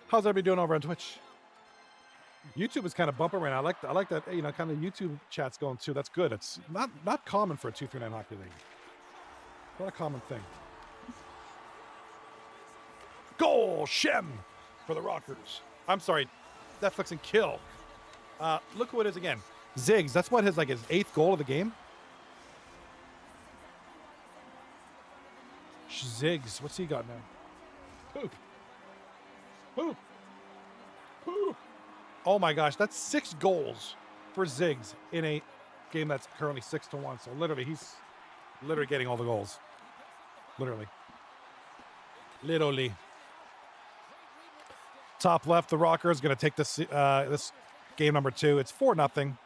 How's everybody doing over on Twitch? YouTube is kind of bumping right now. I like that, you know, kind of YouTube chat's going too. That's good. It's not common for a 239 hockey league. Not a common thing. Goal, Shem for the Rockers. I'm sorry, Netflix and kill. Look who it is again. Ziggs. That's what his 8th goal of the game. Ziggs. What's he got now? Poop. Poop. Poop. Oh my gosh, that's 6 goals for Ziggs in a game that's currently 6-1. So literally, he's literally getting all the goals. Literally. Top left, the Rockers going to take this this game number 2. It's 4-0.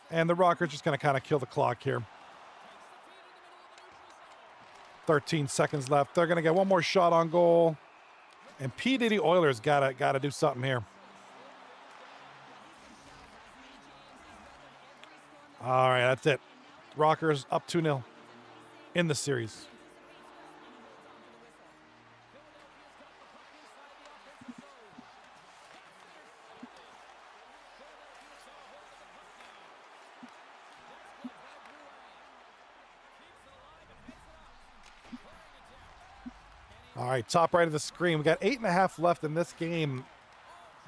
And the Rockers just going to kind of kill the clock here. 13 seconds left. They're going to get one more shot on goal. And P. Diddy Oilers gotta do something here. All right, that's it. Rockers up 2-0 in the series. All right, top right of the screen. We got 8.5 left in this game.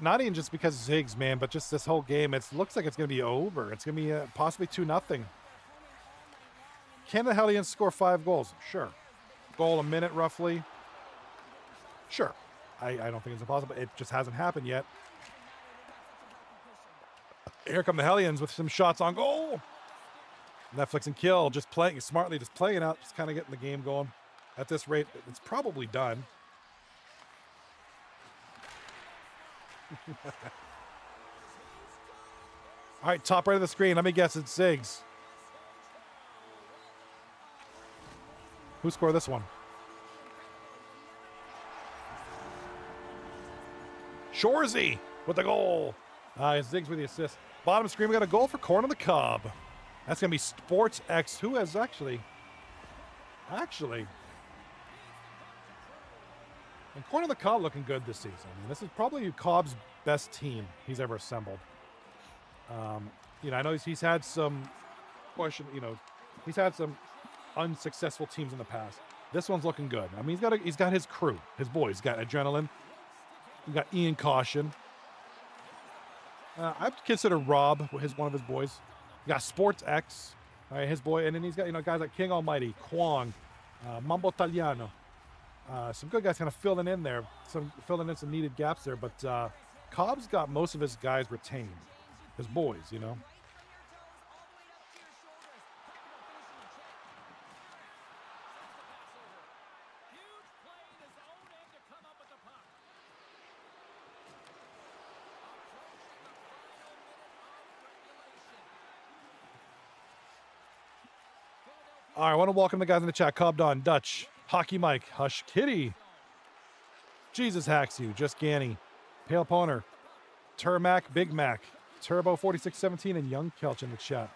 Not even just because Ziggs, man, but just this whole game. It looks like it's going to be over. It's going to be possibly 2-0. Can the Hellions score 5 goals? Sure. Goal a minute, roughly. Sure. I don't think it's impossible. It just hasn't happened yet. Here come the Hellions with some shots on goal. Netflix and kill, just playing smartly, just playing out, just kind of getting the game going. At this rate, it's probably done. All right, top right of the screen. Let me guess, it's Ziggs. Who scored this one? Shorzy with the goal. It's Ziggs with the assist. Bottom screen, we got a goal for Corn on the Cob. That's going to be Sports X, who has actually. And Corn on the Cob looking good this season. I mean, this is probably Cobb's best team he's ever assembled. You know, I know he's had some he's had some unsuccessful teams in the past. This one's looking good. I mean, he's got his crew, his boys. He's got Adrenaline. We got Ian Caution. I consider Rob one of his boys. We got Sports X, all right, his boy, and then he's got guys like King Almighty, Kwong, Mambo Italiano. Some good guys kind of filling in there, filling in some needed gaps there. But Cobb's got most of his guys retained, his boys, All right, I want to welcome the guys in the chat. Cobb Don, Dutch, Hockey Mike, Hush Kitty, Jesus Hacks You, Just Ganny, Pale Poner, Turmac, Big Mac, Turbo 4617, and Young Kelch in the chat.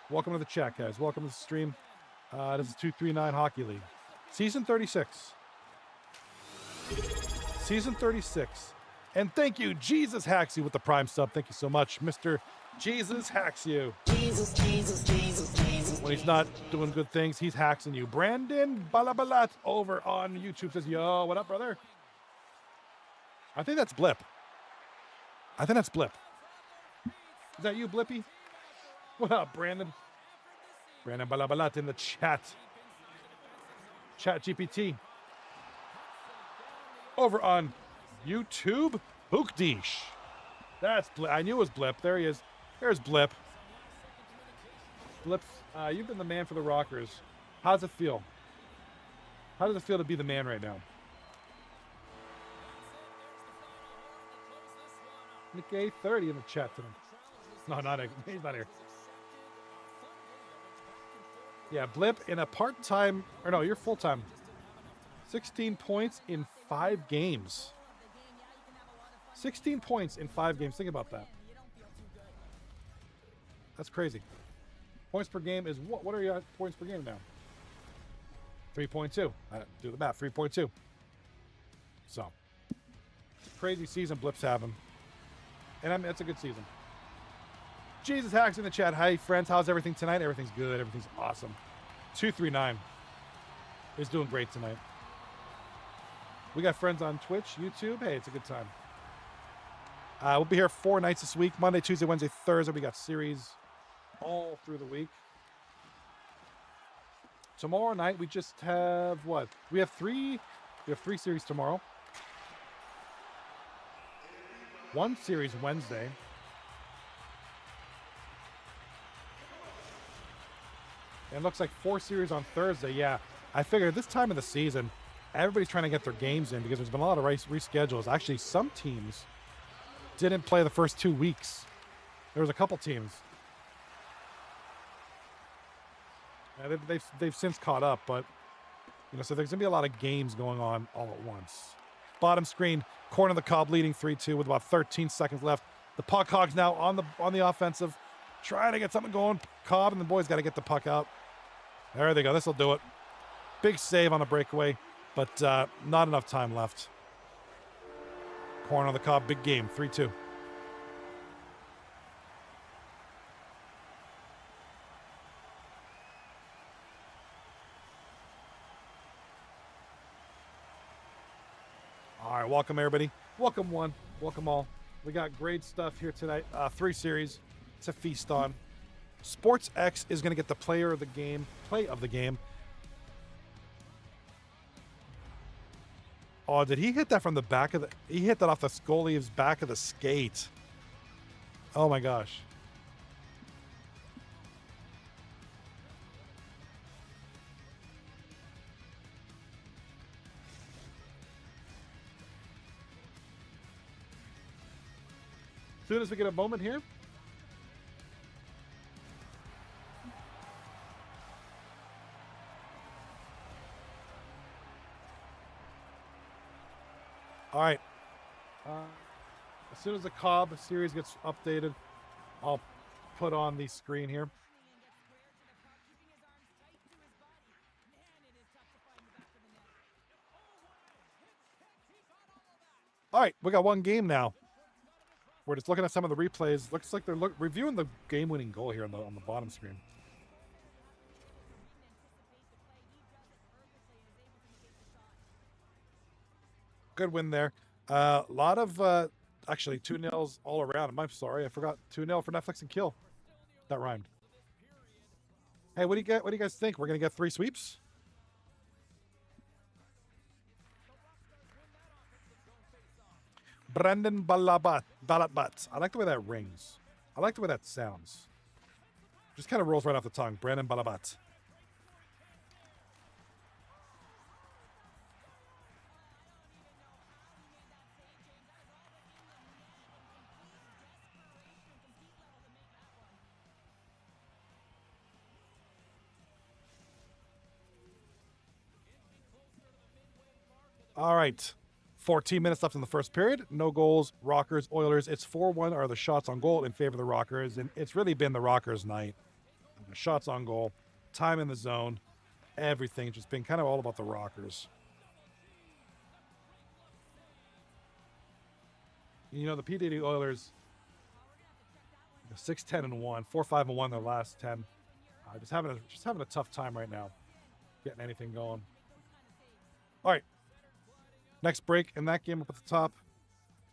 Welcome to the chat, guys. Welcome to the stream. This is 239 Hockey League. Season 36. Season 36. And thank you, Jesus Hacks You, with the Prime sub. Thank you so much, Mr. Jesus Hacks You. Jesus. When he's not doing good things, he's haxing you. Brandon Balabalat over on YouTube says, yo, what up, brother? I think that's Blip. Is that you, Blippy? What up, Brandon? Brandon Balabalat in the chat. Chat GPT. Over on YouTube, Bookdish. That's Blip. I knew it was Blip. There he is. There's Blip. Blip, you've been the man for the Rockers. How's it feel? How does it feel to be the man right now? Nick A30 in the chat today. No, he's not here. Yeah, Blip in a part-time, or no, you're full-time. 16 points in 5 games. 16 points in 5 games. Think about that. That's crazy. Points per game is what? What are your points per game now? 3.2. Do the math. 3.2. So, crazy season Blip's having. And I mean, it's a good season. Jesus Hacks in the chat. Hi, friends. How's everything tonight? Everything's good. Everything's awesome. 239 is doing great tonight. We got friends on Twitch, YouTube. Hey, it's a good time. We'll be here 4 nights this week. Monday, Tuesday, Wednesday, Thursday. We got series all through the week. Tomorrow night, we just have what? We have three series tomorrow. 1 series Wednesday. And it looks like 4 series on Thursday. Yeah, I figured this time of the season, everybody's trying to get their games in because there's been a lot of reschedules. Actually, some teams didn't play the first 2 weeks. There was a couple teams. They've since caught up, but so there's gonna be a lot of games going on all at once. Bottom screen, corner of the Cobb leading 3-2 with about 13 seconds left. The puck Hogs now on the offensive, trying to get something going. Cobb and the boys got to get the puck out. There they go. This will do it. Big save on the breakaway, but not enough time left. Corner of the Cobb, big game, 3-2. All right, welcome everybody. Welcome one, welcome all. We got great stuff here tonight. 3 series to feast on. Sports X is going to get the play of the game. Oh, did he hit that from the back of the... He hit that off the goalie's back of the skate. Oh, my gosh. As soon as we get a moment here. All right. As soon as the Cobb series gets updated, I'll put on the screen here. All right, we got one game now. We're just looking at some of the replays. Looks like they're reviewing the game-winning goal here on the bottom screen. Good win there. A lot of actually 2-0s all around. I'm sorry, I forgot 2-0 for Netflix and Kill. That rhymed. Hey, what do you get? What do you guys think? We're gonna get 3 sweeps? Brandon Balabat. I like the way that rings. I like the way that sounds. Just kind of rolls right off the tongue. Brandon Balabat. All right. 14 minutes left in the first period. No goals. Rockers, Oilers. It's 4-1 are the shots on goal in favor of the Rockers. And it's really been the Rockers' night. The shots on goal, time in the zone, everything just been kind of all about the Rockers. You know, the P. Diddy Oilers, 6-10-1, 4-5-1 their last 10. Just having a tough time right now getting anything going. All right. Next break in that game up at the top.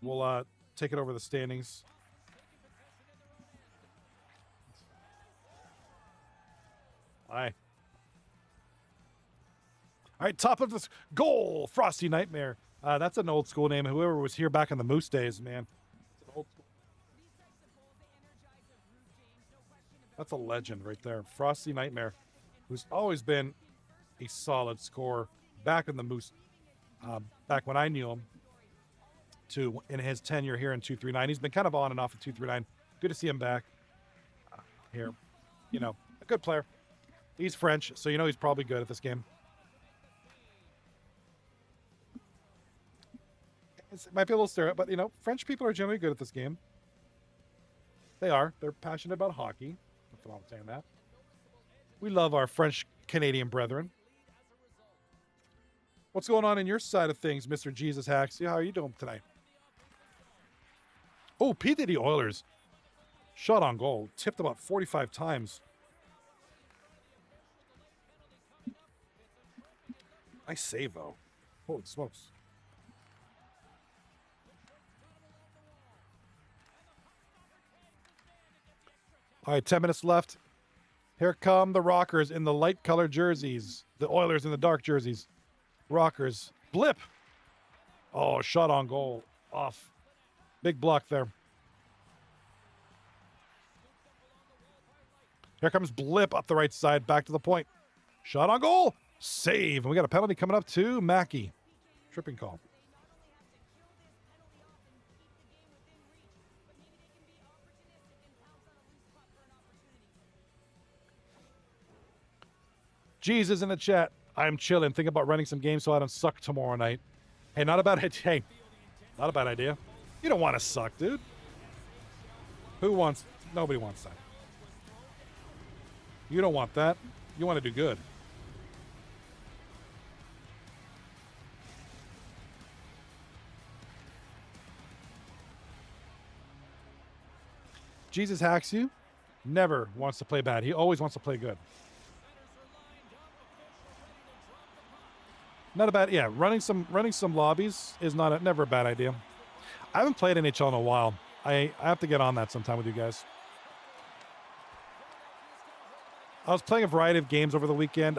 We'll take it over the standings. Aye. All right, top of this goal, Frosty Nightmare. That's an old school name. Whoever was here back in the Moose days, man. It's an old school. That's a legend right there. Frosty Nightmare, who's always been a solid scorer back in the Moose. Back when I knew him, to in his tenure here in 239. He's been kind of on and off at 239. Good to see him back here. You know, a good player. He's French, so you know he's probably good at this game. It might be a little stereotype, but you know, French people are generally good at this game. They are. They're passionate about hockey. Nothing wrong with saying that. We love our French Canadian brethren. What's going on in your side of things, Mr. Jesus Hacks? How are you doing tonight? Oh, P. Diddy Oilers. Shot on goal. Tipped about 45 times. Nice save, though. Holy smokes. All right, 10 minutes left. Here come the Rockers in the light colored jerseys. The Oilers in the dark jerseys. Rockers. Blip. Oh, shot on goal. Off. Big block there. Here comes Blip up the right side. Back to the point. Shot on goal. Save. And we got a penalty coming up to Mackey. Tripping call. Jesus in the chat. I'm chilling. Think about running some games so I don't suck tomorrow night. Hey, not a bad idea. Hey, not a bad idea. You don't want to suck, dude. Who wants? Nobody wants that. You don't want that. You want to do good. Jesus Hacks you. Never wants to play bad. He always wants to play good. Not a bad, yeah. Running some lobbies is never a bad idea. I haven't played NHL in a while. I have to get on that sometime with you guys. I was playing a variety of games over the weekend.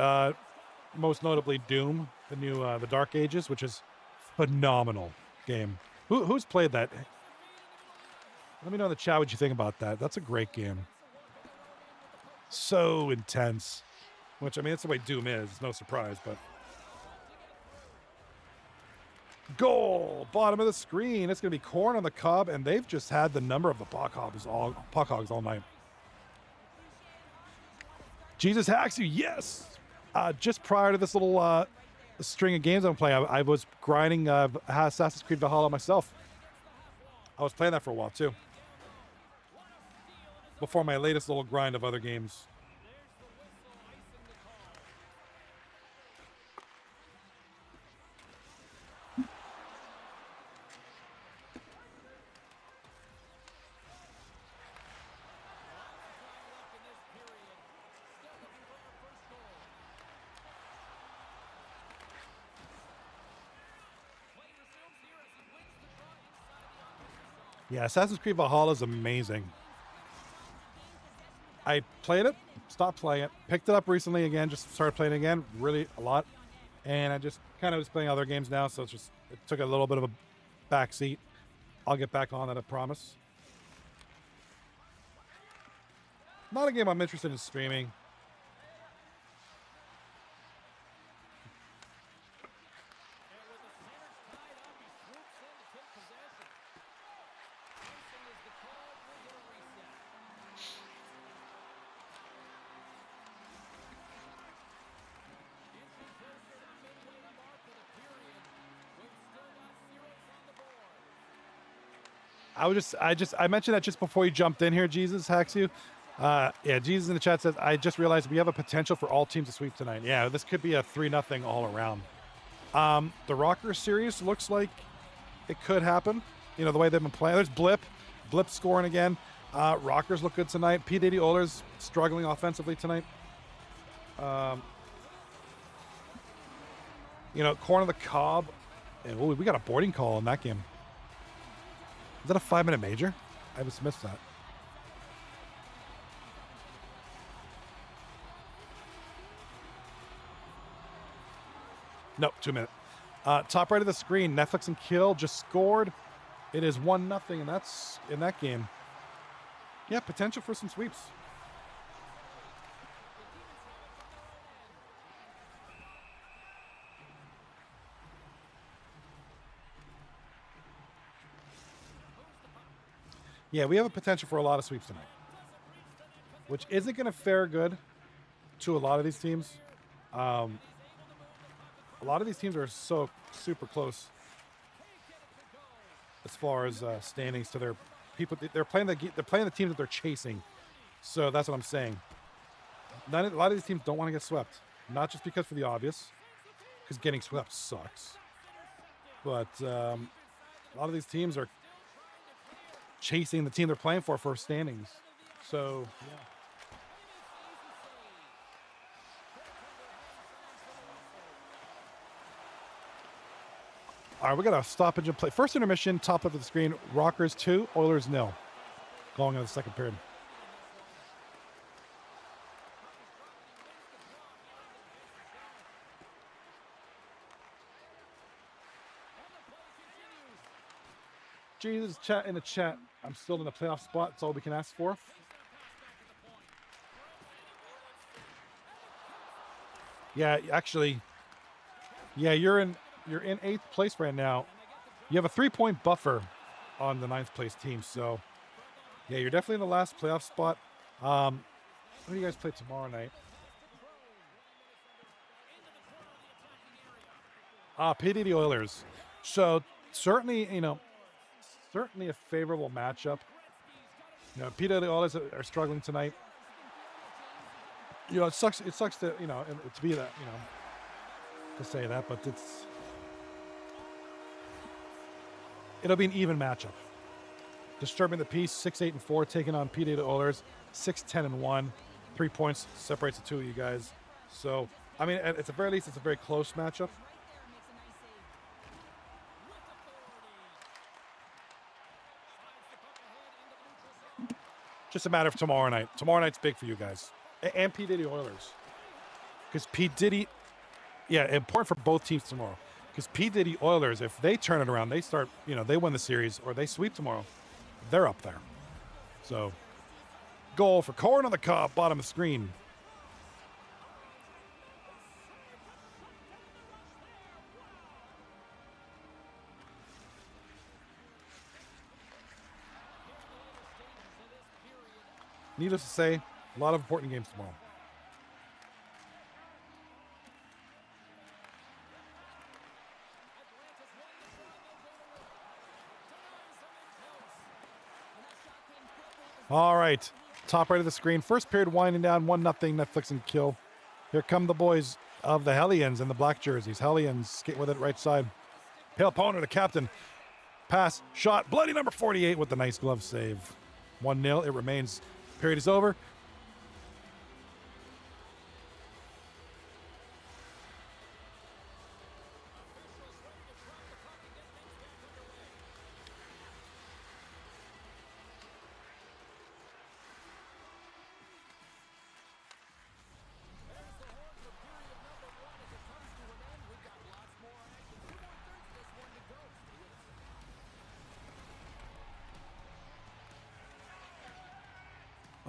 Most notably Doom, the new the Dark Ages, which is phenomenal game. Who's played that? Let me know in the chat what you think about that. That's a great game. So intense. Which, I mean, that's the way Doom is. It's no surprise, but. Goal! Bottom of the screen. It's going to be Corn on the Cob, and they've just had the number of the Puck Hogs all night. Jesus Hacks you, yes! Just prior to this little string of games I'm playing, I was grinding Assassin's Creed Valhalla myself. I was playing that for a while, too. Before my latest little grind of other games. Yeah, Assassin's Creed Valhalla is amazing. I played it, stopped playing it, picked it up recently again, just started playing it again, really a lot. And I just kind of was playing other games now, so it took a little bit of a back seat. I'll get back on that, I promise. Not a game I'm interested in streaming. I mentioned that just before you jumped in here, Jesus hacks you. Yeah, Jesus in the chat says, I just realized we have a potential for all teams to sweep tonight. Yeah, this could be a 3-0 all around. The Rocker series looks like it could happen. You know, the way they've been playing. There's Blip scoring again. Rockers look good tonight. P. Diddy Oilers struggling offensively tonight. You know, Corn on the Cob. And we got a boarding call in that game. Is that a 5-minute major? I just missed that. Nope, 2 minutes. Top right of the screen, Netflix and Kill just scored. It is 1-0, and that's in that game. Yeah, potential for some sweeps. Yeah, we have a potential for a lot of sweeps tonight, which isn't going to fare good to a lot of these teams. A lot of these teams are so super close as far as standings to their people. They're playing the teams that they're chasing. So that's what I'm saying. A lot of these teams don't want to get swept, not just because for the obvious, because getting swept sucks. But a lot of these teams are chasing the team they're playing for standings. So yeah. All right, we got a stoppage and play. First intermission, top left of the screen. Rockers 2, Oilers 0. Going into the second period. Jesus, chat in the chat. I'm still in the playoff spot. That's all we can ask for. Yeah, actually. Yeah, you're in 8th place right now. You have a 3-point buffer on the 9th place team. So, yeah, you're definitely in the last playoff spot. Who do you guys play tomorrow night? P. Diddy Oilers. So, certainly, certainly a favorable matchup. You know, P. Diddy Oilers are struggling tonight. You know, it sucks to, to be that, to say that, but it'll be an even matchup. Disturbing the Peace, 6-8-4, taking on P. Diddy Oilers, 6-10-1. 3 points separates the two of you guys. So, I mean, at the very least, it's a very close matchup. Just a matter of tomorrow night. Tomorrow night's big for you guys. And P. Diddy Oilers. Because P. Diddy, yeah, important for both teams tomorrow. Because P. Diddy Oilers, if they turn it around, they start, they win the series or they sweep tomorrow, they're up there. So, goal for Corn on the Cob, bottom of the screen. Needless to say, a lot of important games tomorrow. All right, top right of the screen. First period winding down, 1-0 Netflix and Kill. Here come the boys of the Hellions in the black jerseys. Hellions skate with it right side. Pale Poner, the captain. Pass, shot, bloody number 48 with the nice glove save. 1-0, it remains. Period is over.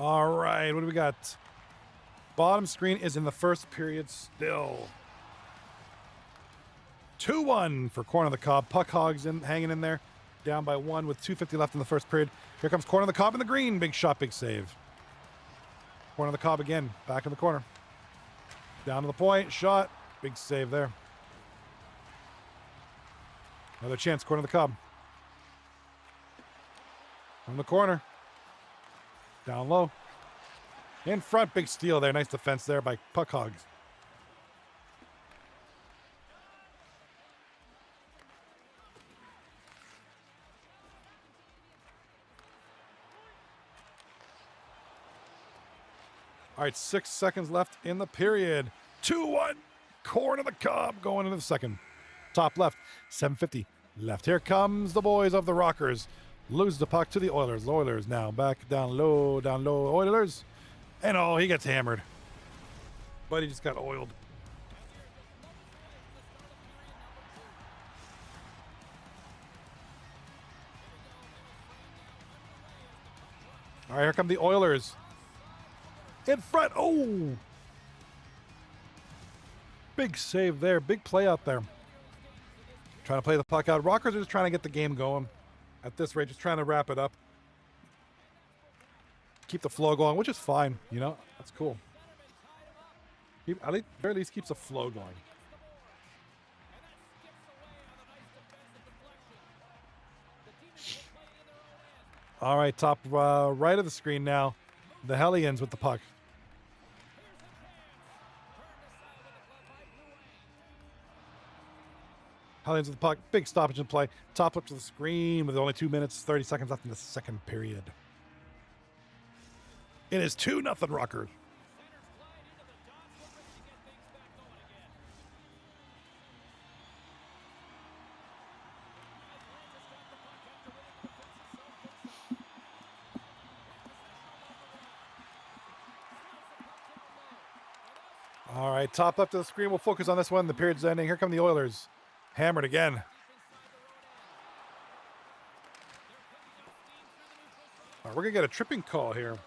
All right, what do we got? Bottom screen is in the first period still. 2-1 for Corn on the Cob. Puck Hogs hanging in there. Down by 1 with 2:50 left in the first period. Here comes Corn on the Cob in the green. Big shot, big save. Corn on the Cob again. Back in the corner. Down to the point. Shot. Big save there. Another chance. Corn on the Cob. From the corner. Down low. In front. Big steal there. Nice defense there by Puck Hogs. All right, 6 seconds left in the period. 2-1. Corn on the Cob going into the second. Top left. 7:50 left. Here comes the boys of the Rockers. Lose the puck to the Oilers. The Oilers now back down low, Oilers. And oh, he gets hammered. But he just got oiled. All right, here come the Oilers. In front. Oh! Big save there. Big play out there. Trying to play the puck out. Rockers are just trying to get the game going. At this rate, just trying to wrap it up. Keep the flow going, which is fine. You know, that's cool. At least, very least keeps the flow going. All right, top right of the screen now. The Hellions with the puck. Hellions with the puck. Big stoppage in play. Top up to the screen with only 2 minutes, 30 seconds left in the second period. It is 2-0 Rockers. All right, top left of the screen. We'll focus on this one. The period's ending. Here come the Oilers. Hammered again. All right, we're going to get a tripping call here.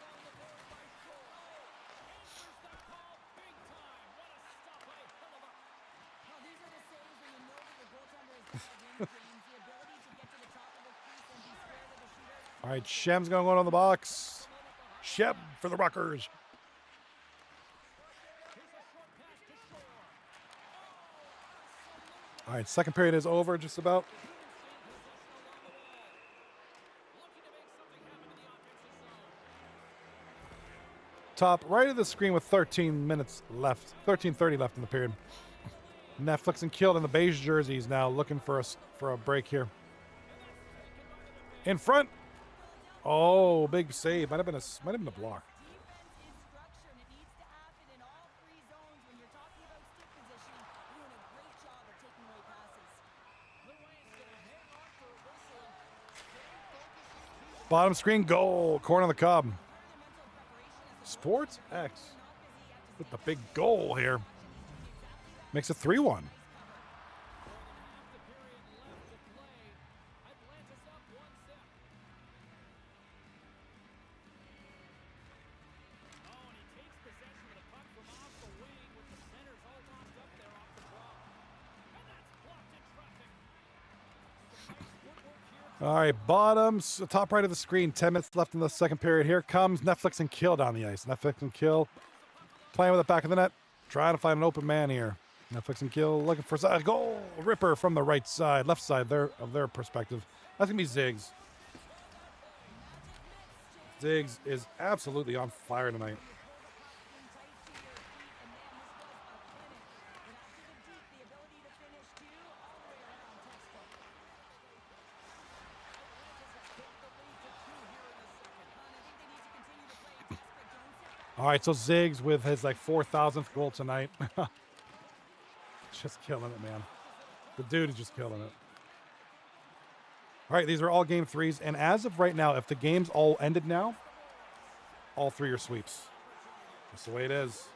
All right, Shem's going on the box. Shem for the Rockers. All right, second period is over just about. Top right of the screen with 13 minutes left. 13:30 left in the period. Netflix and Killed in the beige jerseys now looking for a break here. In front. Oh, big save. Might have been a block. Bottom screen goal. Corn on the Cob. Sports X with the big goal here. Makes it 3-1. All right, bottoms, top right of the screen. 10 minutes left in the second period. Here comes Netflix and Kill down the ice. Netflix and Kill playing with the back of the net. Trying to find an open man here. Netflix and Kill looking for a goal. Ripper from the right side, left side of their perspective. That's going to be Ziggs. Ziggs is absolutely on fire tonight. All right, so Ziggs with his 4,000th goal tonight. Just killing it, man. The dude is just killing it. All right, these are all game threes. And as of right now, if the game's all ended now, all three are sweeps. That's the way it is.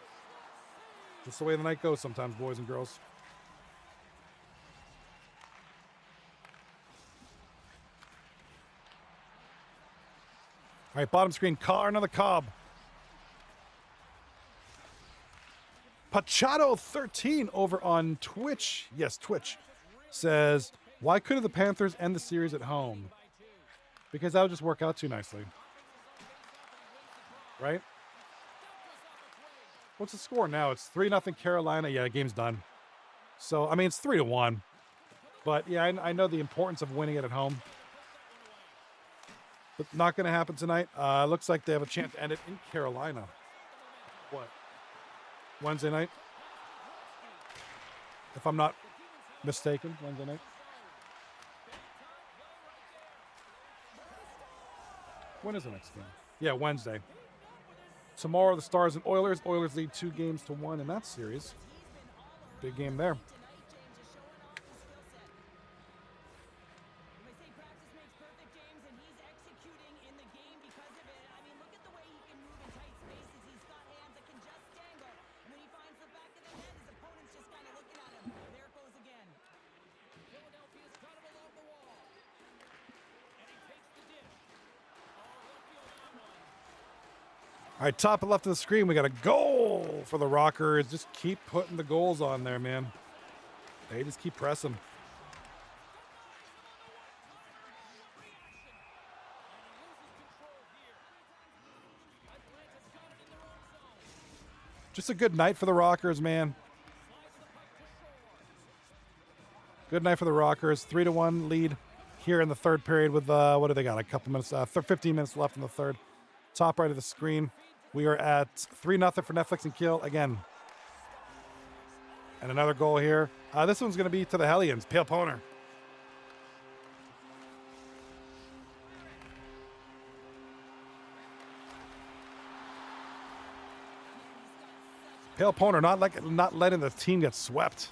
That's the way the night goes sometimes, boys and girls. All right, bottom screen, Corn on the Cob. Pachado13 over on Twitch. Yes, Twitch. Says, why couldn't the Panthers end the series at home? Because that would just work out too nicely. Right? What's the score now? It's 3-0 Carolina. Yeah, the game's done. So, I mean, it's 3-1. But, yeah, I know the importance of winning it at home. But not going to happen tonight. Looks like they have a chance to end it in Carolina. What? Wednesday night? If I'm not mistaken, Wednesday night. When is the next game? Yeah, Wednesday. Tomorrow, the Stars and Oilers. Oilers lead 2-1 in that series. Big game there. All right, top left of the screen, we got a goal for the Rockers. Just keep putting the goals on there, man. They just keep pressing. Just a good night for the Rockers, man. Good night for the Rockers. 3-1 lead here in the third period with, what do they got? A couple minutes, 15 minutes left in the third. Top right of the screen. We are at 3-0 for Netflix and Kill again. And another goal here. This one's going to be to the Hellions. Pale Poner. Pale Poner not letting the team get swept.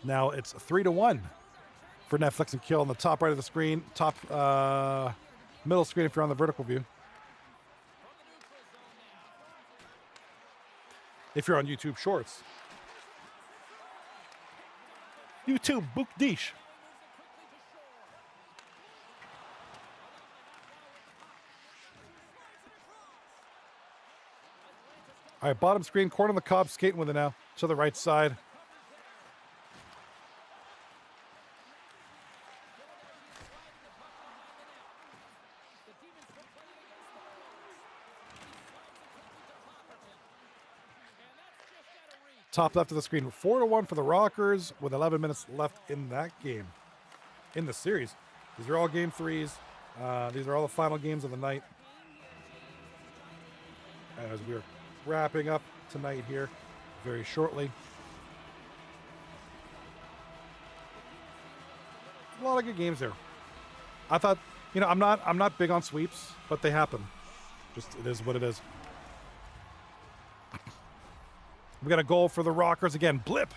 Now it's 3-1 for Netflix and Kill on the top right of the screen. Top middle screen if you're on the vertical view. If you're on YouTube Shorts. YouTube Book Dish. All right, bottom screen, corner of the Cobb skating with it now to the right side. Top left of the screen, 4-1 for the Rockers with 11 minutes left in that game, in the series. These are all game threes. These are all the final games of the night. As we're wrapping up tonight here very shortly. A lot of good games there. I thought, I'm not big on sweeps, but they happen. Just it is what it is. We got a goal for the Rockers again. Blip.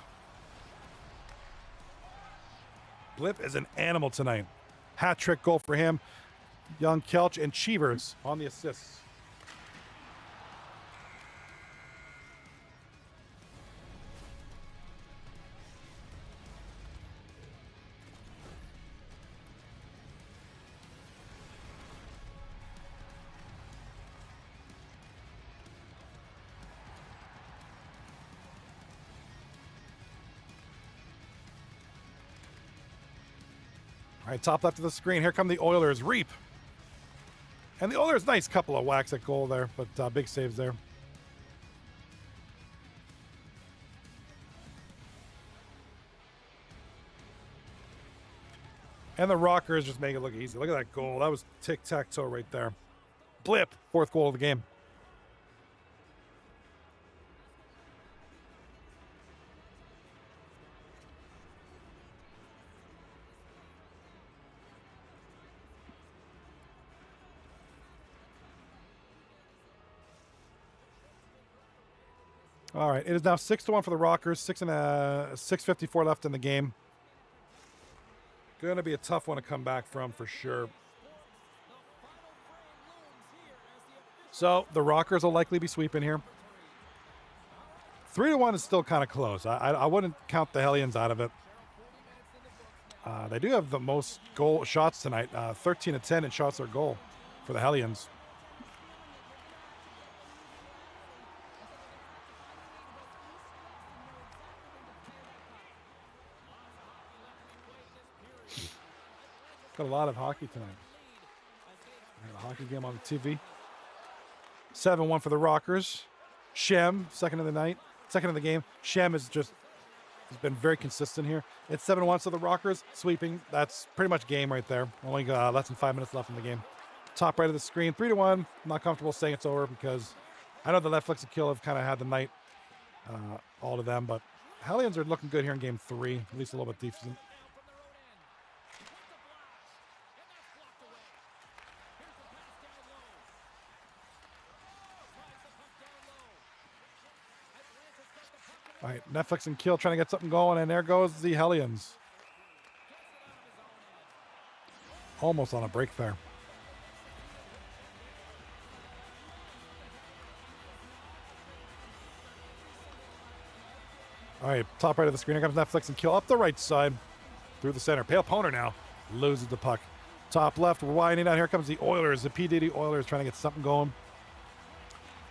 Blip is an animal tonight. Hat trick goal for him. Young Kelch and Cheevers on the assists. All right, top left of the screen. Here come the Oilers. Reap. And the Oilers, nice couple of whacks at goal there, but big saves there. And the Rockers just make it look easy. Look at that goal. That was tic-tac-toe right there. Blip, fourth goal of the game. All right, it is now 6-1 for the Rockers. 6:54 left in the game. Going to be a tough one to come back from for sure. So the Rockers will likely be sweeping here. 3-1 is still kind of close. I wouldn't count the Hellions out of it. They do have the most goal shots tonight. 13-10 in shots or goal for the Hellions. Got a lot of hockey tonight. Got a hockey game on the TV. 7-1 for the Rockers. Shem, second of the night, second of the game. Shem has been very consistent here. It's 7-1, so the Rockers sweeping. That's pretty much game right there. Only less than 5 minutes left in the game. Top right of the screen, 3-1. I'm not comfortable saying it's over because I know the Netflix and Kill have kind of had the night all to them, but Hellions are looking good here in game 3, at least a little bit decent. All right, Netflix and Kill trying to get something going, and there goes the Hellions. Almost on a break there. All right, top right of the screen. Here comes Netflix and Kill up the right side through the center. Pale Poner now loses the puck. Top left, we're winding out. Here comes the Oilers, the P. Diddy Oilers trying to get something going.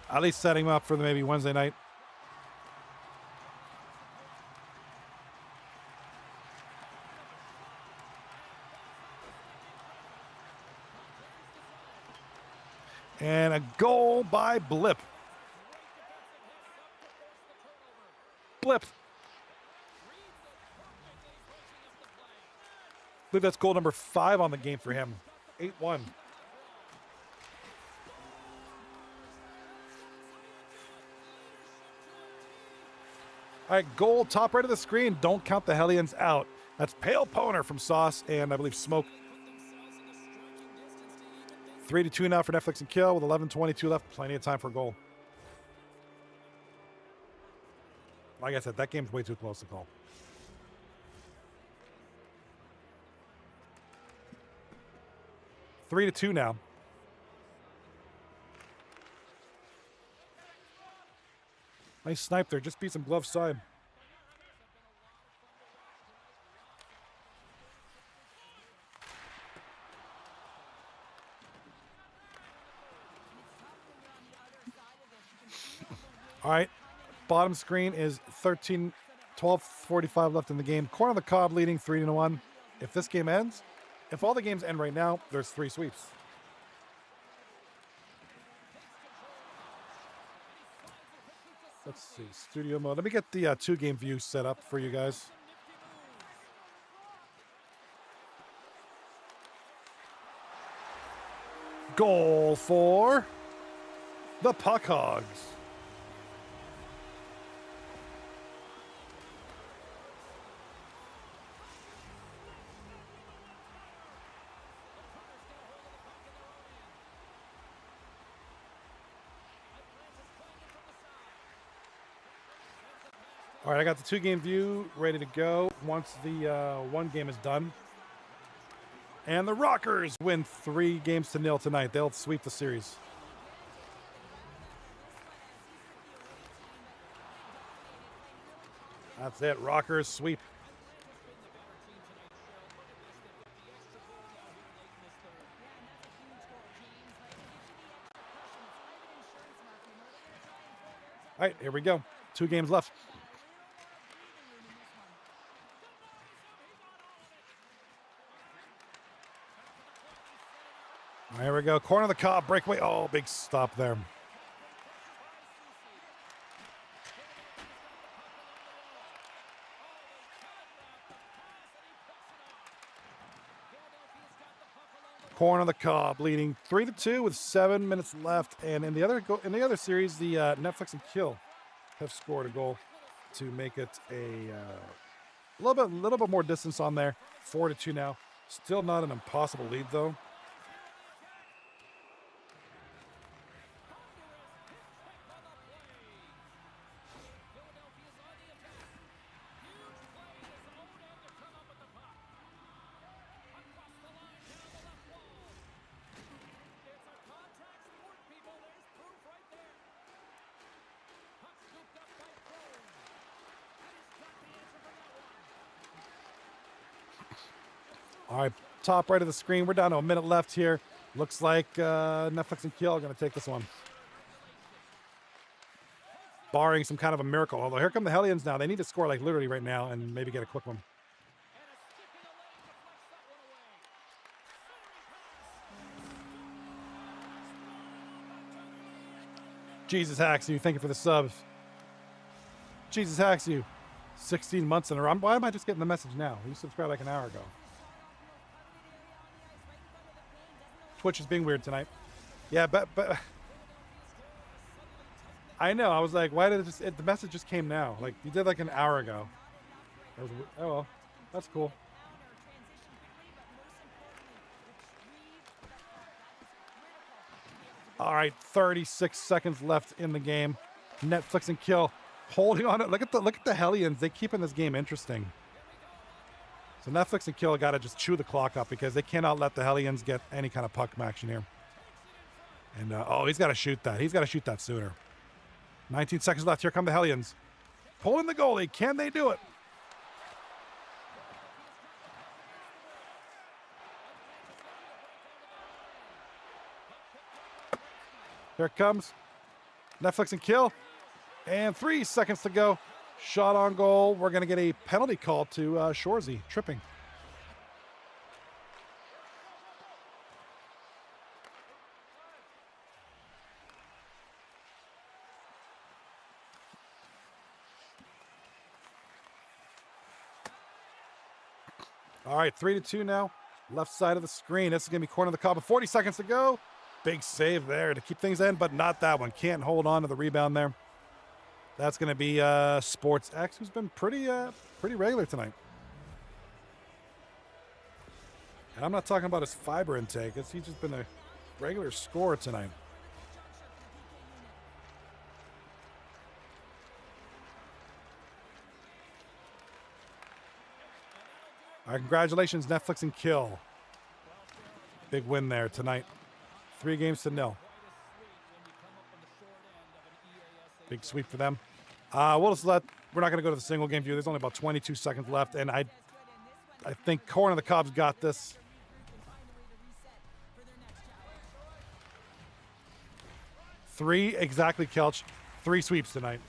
At least setting them up for maybe Wednesday night. And a goal by Blip. Blip. I believe that's goal number 5 on the game for him. 8-1. All right, goal, top right of the screen. Don't count the Hellions out. That's Pale Poner from Sauce and I believe Smoke. 3-2 now for Netflix and Kill with 11:22 left. Plenty of time for a goal. Like I said, that game's way too close to call. 3-2 now. Nice snipe there. Just beat some glove side. All right, bottom screen is 12:45 left in the game. Corn on the Cob leading 3-1. If this game ends, if all the games end right now, there's 3 sweeps. Let's see, studio mode. Let me get the 2-game view set up for you guys. Goal for the Puck Hogs. All right, I got the 2-game view ready to go once the 1 game is done. And the Rockers win 3-0 tonight. They'll sweep the series. That's it. Rockers sweep. All right, here we go. 2 games left. Here we go. Corner of the Cob, breakaway. Oh, big stop there. Corner of the Cob leading 3-2 with 7 minutes left. And in the other series, the Netflix and Kill have scored a goal to make it a little bit more distance on there. 4-2 now. Still not an impossible lead though. All right, top right of the screen. We're down to a minute left here. Looks like Netflix and Kill are going to take this one. Barring some kind of a miracle. Although here come the Hellions now. They need to score like literally right now and maybe get a quick one. Jesus hacks you. Thank you for the subs. Jesus hacks you. 16 months in a row. Why am I just getting the message now? You subscribed like an hour ago. Twitch is being weird tonight. Yeah, but I know. I was like, why did it just? The message just came now. Like you did like an hour ago. Oh well, that's cool. All right, 36 seconds left in the game. Netflix and kill, holding on it. Look at the Hellions. They keeping this game interesting. So Netflix and kill got to just chew the clock up because they cannot let the Hellions get any kind of puck action here. And oh, he's got to shoot that. He's got to shoot that sooner. 19 seconds left. Here come the Hellions. Pulling the goalie. Can they do it? Here it comes. Netflix and kill. And 3 seconds to go. Shot on goal. We're going to get a penalty call to Shorzy. Tripping. All right, 3-2 now. Left side of the screen. This is going to be corner of the cob. 40 seconds to go. Big save there to keep things in, but not that one. Can't hold on to the rebound there. That's going to be Sports X, who's been pretty regular tonight. And I'm not talking about his fiber intake. He's just been a regular scorer tonight. All right, congratulations, Netflix and kill. Big win there tonight. 3-0. Big sweep for them. We'll just we're not going to go to the single game view. There's only about 22 seconds left, and I think corner of the Cobs got this. Three exactly, Kelch. 3 sweeps tonight.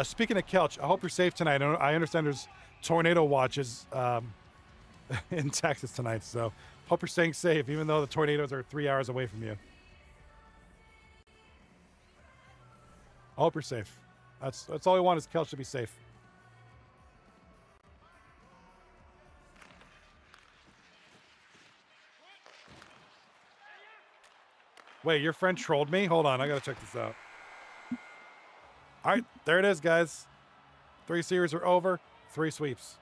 Speaking of Kelch, I hope you're safe tonight. I understand there's tornado watches in Texas tonight, so hope you're staying safe, even though the tornadoes are 3 hours away from you. I hope you're safe. That's all we want is Kelch to be safe. Wait, your friend trolled me? Hold on, I gotta check this out. All right, there it is, guys. 3 series are over. 3 sweeps.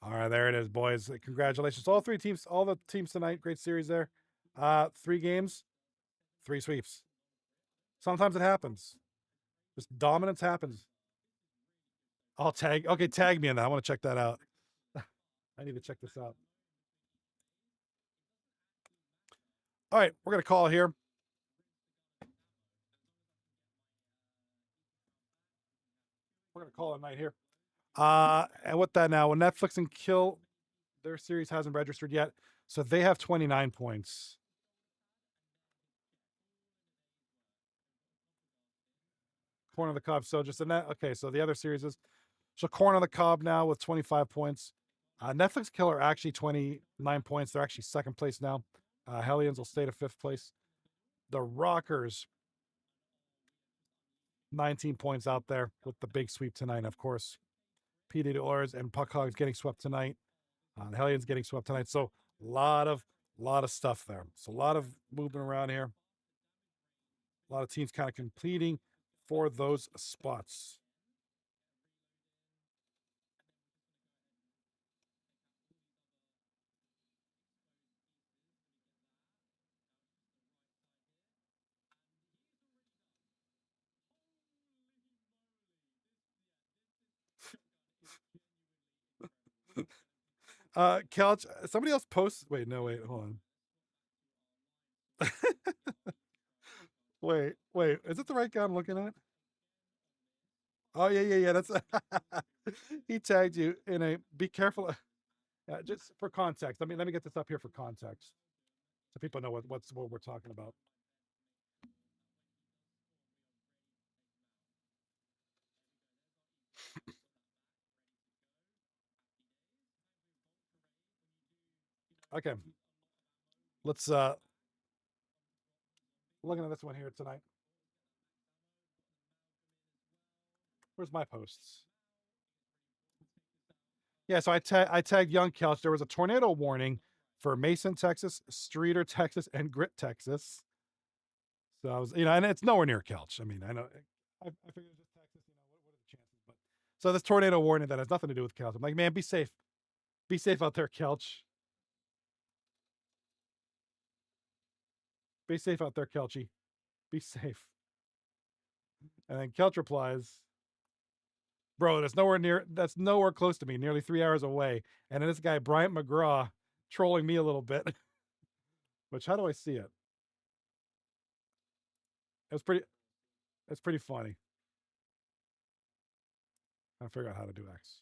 All right, there it is, boys. Congratulations. All the teams tonight. Great series there. 3 games, 3 sweeps. Sometimes it happens. Just dominance happens. I'll tag. Okay, tag me in that. I want to check that out. I need to check this out. All right, we're going to call it here. We're going to call it a night here. And with that now, when Netflix and Kill, their series hasn't registered yet. So they have 29 points. Corner of the Cob. So just a net. Okay, so the other series is. So Corner of the Cob now with 25 points. Netflix Kill are actually 29 points. They're actually 2nd place now. Hellions will stay to 5th place. The Rockers, 19 points out there with the big sweep tonight, of course. PD Oilers and Puck Hogs getting swept tonight. The Hellions getting swept tonight. So a lot of stuff there. So a lot of movement around here. A lot of teams kind of competing for those spots. Couch, somebody else posts. Wait, hold on. wait, is it the right guy I'm looking at? Oh yeah. That's he tagged you in a. Be careful. Just for context. Let me get this up here for context, so people know what we're talking about. Okay. Let's looking at this one here tonight. Where's my posts? Yeah, so I tagged Young Kelch. There was a tornado warning for Mason, Texas, Streeter, Texas, and Grit, Texas. So I was, and it's nowhere near Kelch. I mean, I know, I figured it's just Texas. What are the chances? But so this tornado warning that has nothing to do with Kelch. I'm like, man, be safe out there, Kelch. Be safe out there, Kelchy. Be safe. And then Kelch replies, bro, that's nowhere close to me, nearly 3 hours away. And then this guy, Bryant McGraw, trolling me a little bit. Which, how do I see it? It's pretty funny. I figure out how to do X.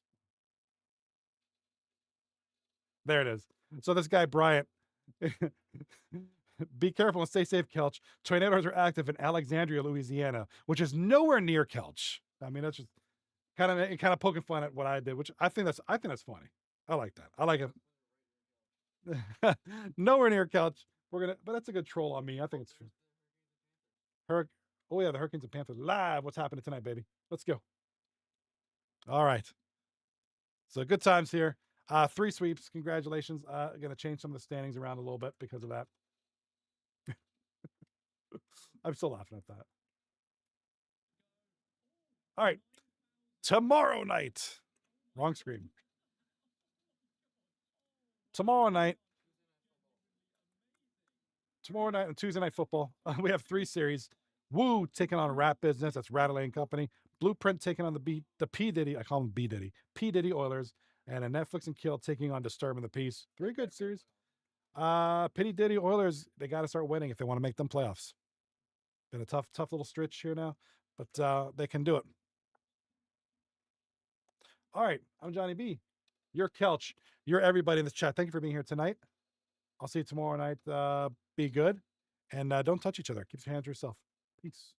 There it is. So this guy, Bryant, be careful and stay safe, Kelch. Tornadoes are active in Alexandria, Louisiana, which is nowhere near Kelch. I mean, that's just kind of poking fun at what I did, which I think that's funny. I like that. I like it. Nowhere near Kelch. But that's a good troll on me. I think it's Oh yeah, the Hurricanes and Panthers live. What's happening tonight, baby? Let's go. All right. So good times here. 3 sweeps. Congratulations. Going to change some of the standings around a little bit because of that. I'm still laughing at that. All right. Tomorrow night. Wrong screen. Tomorrow night and Tuesday Night Football. We have 3 series. Woo taking on Rat Business. That's Rattling and Company. Blueprint taking on the P Diddy. I call them B Diddy. P Diddy Oilers. And a Netflix and Kill taking on Disturbing the Peace. 3 good series. P Diddy Oilers, they got to start winning if they want to make them playoffs. Been a tough little stretch here now, but they can do it. All right, I'm Johnny B. You're Kelch. You're everybody in this chat. Thank you for being here tonight. I'll see you tomorrow night. Be good, and don't touch each other. Keep your hands to yourself. Peace.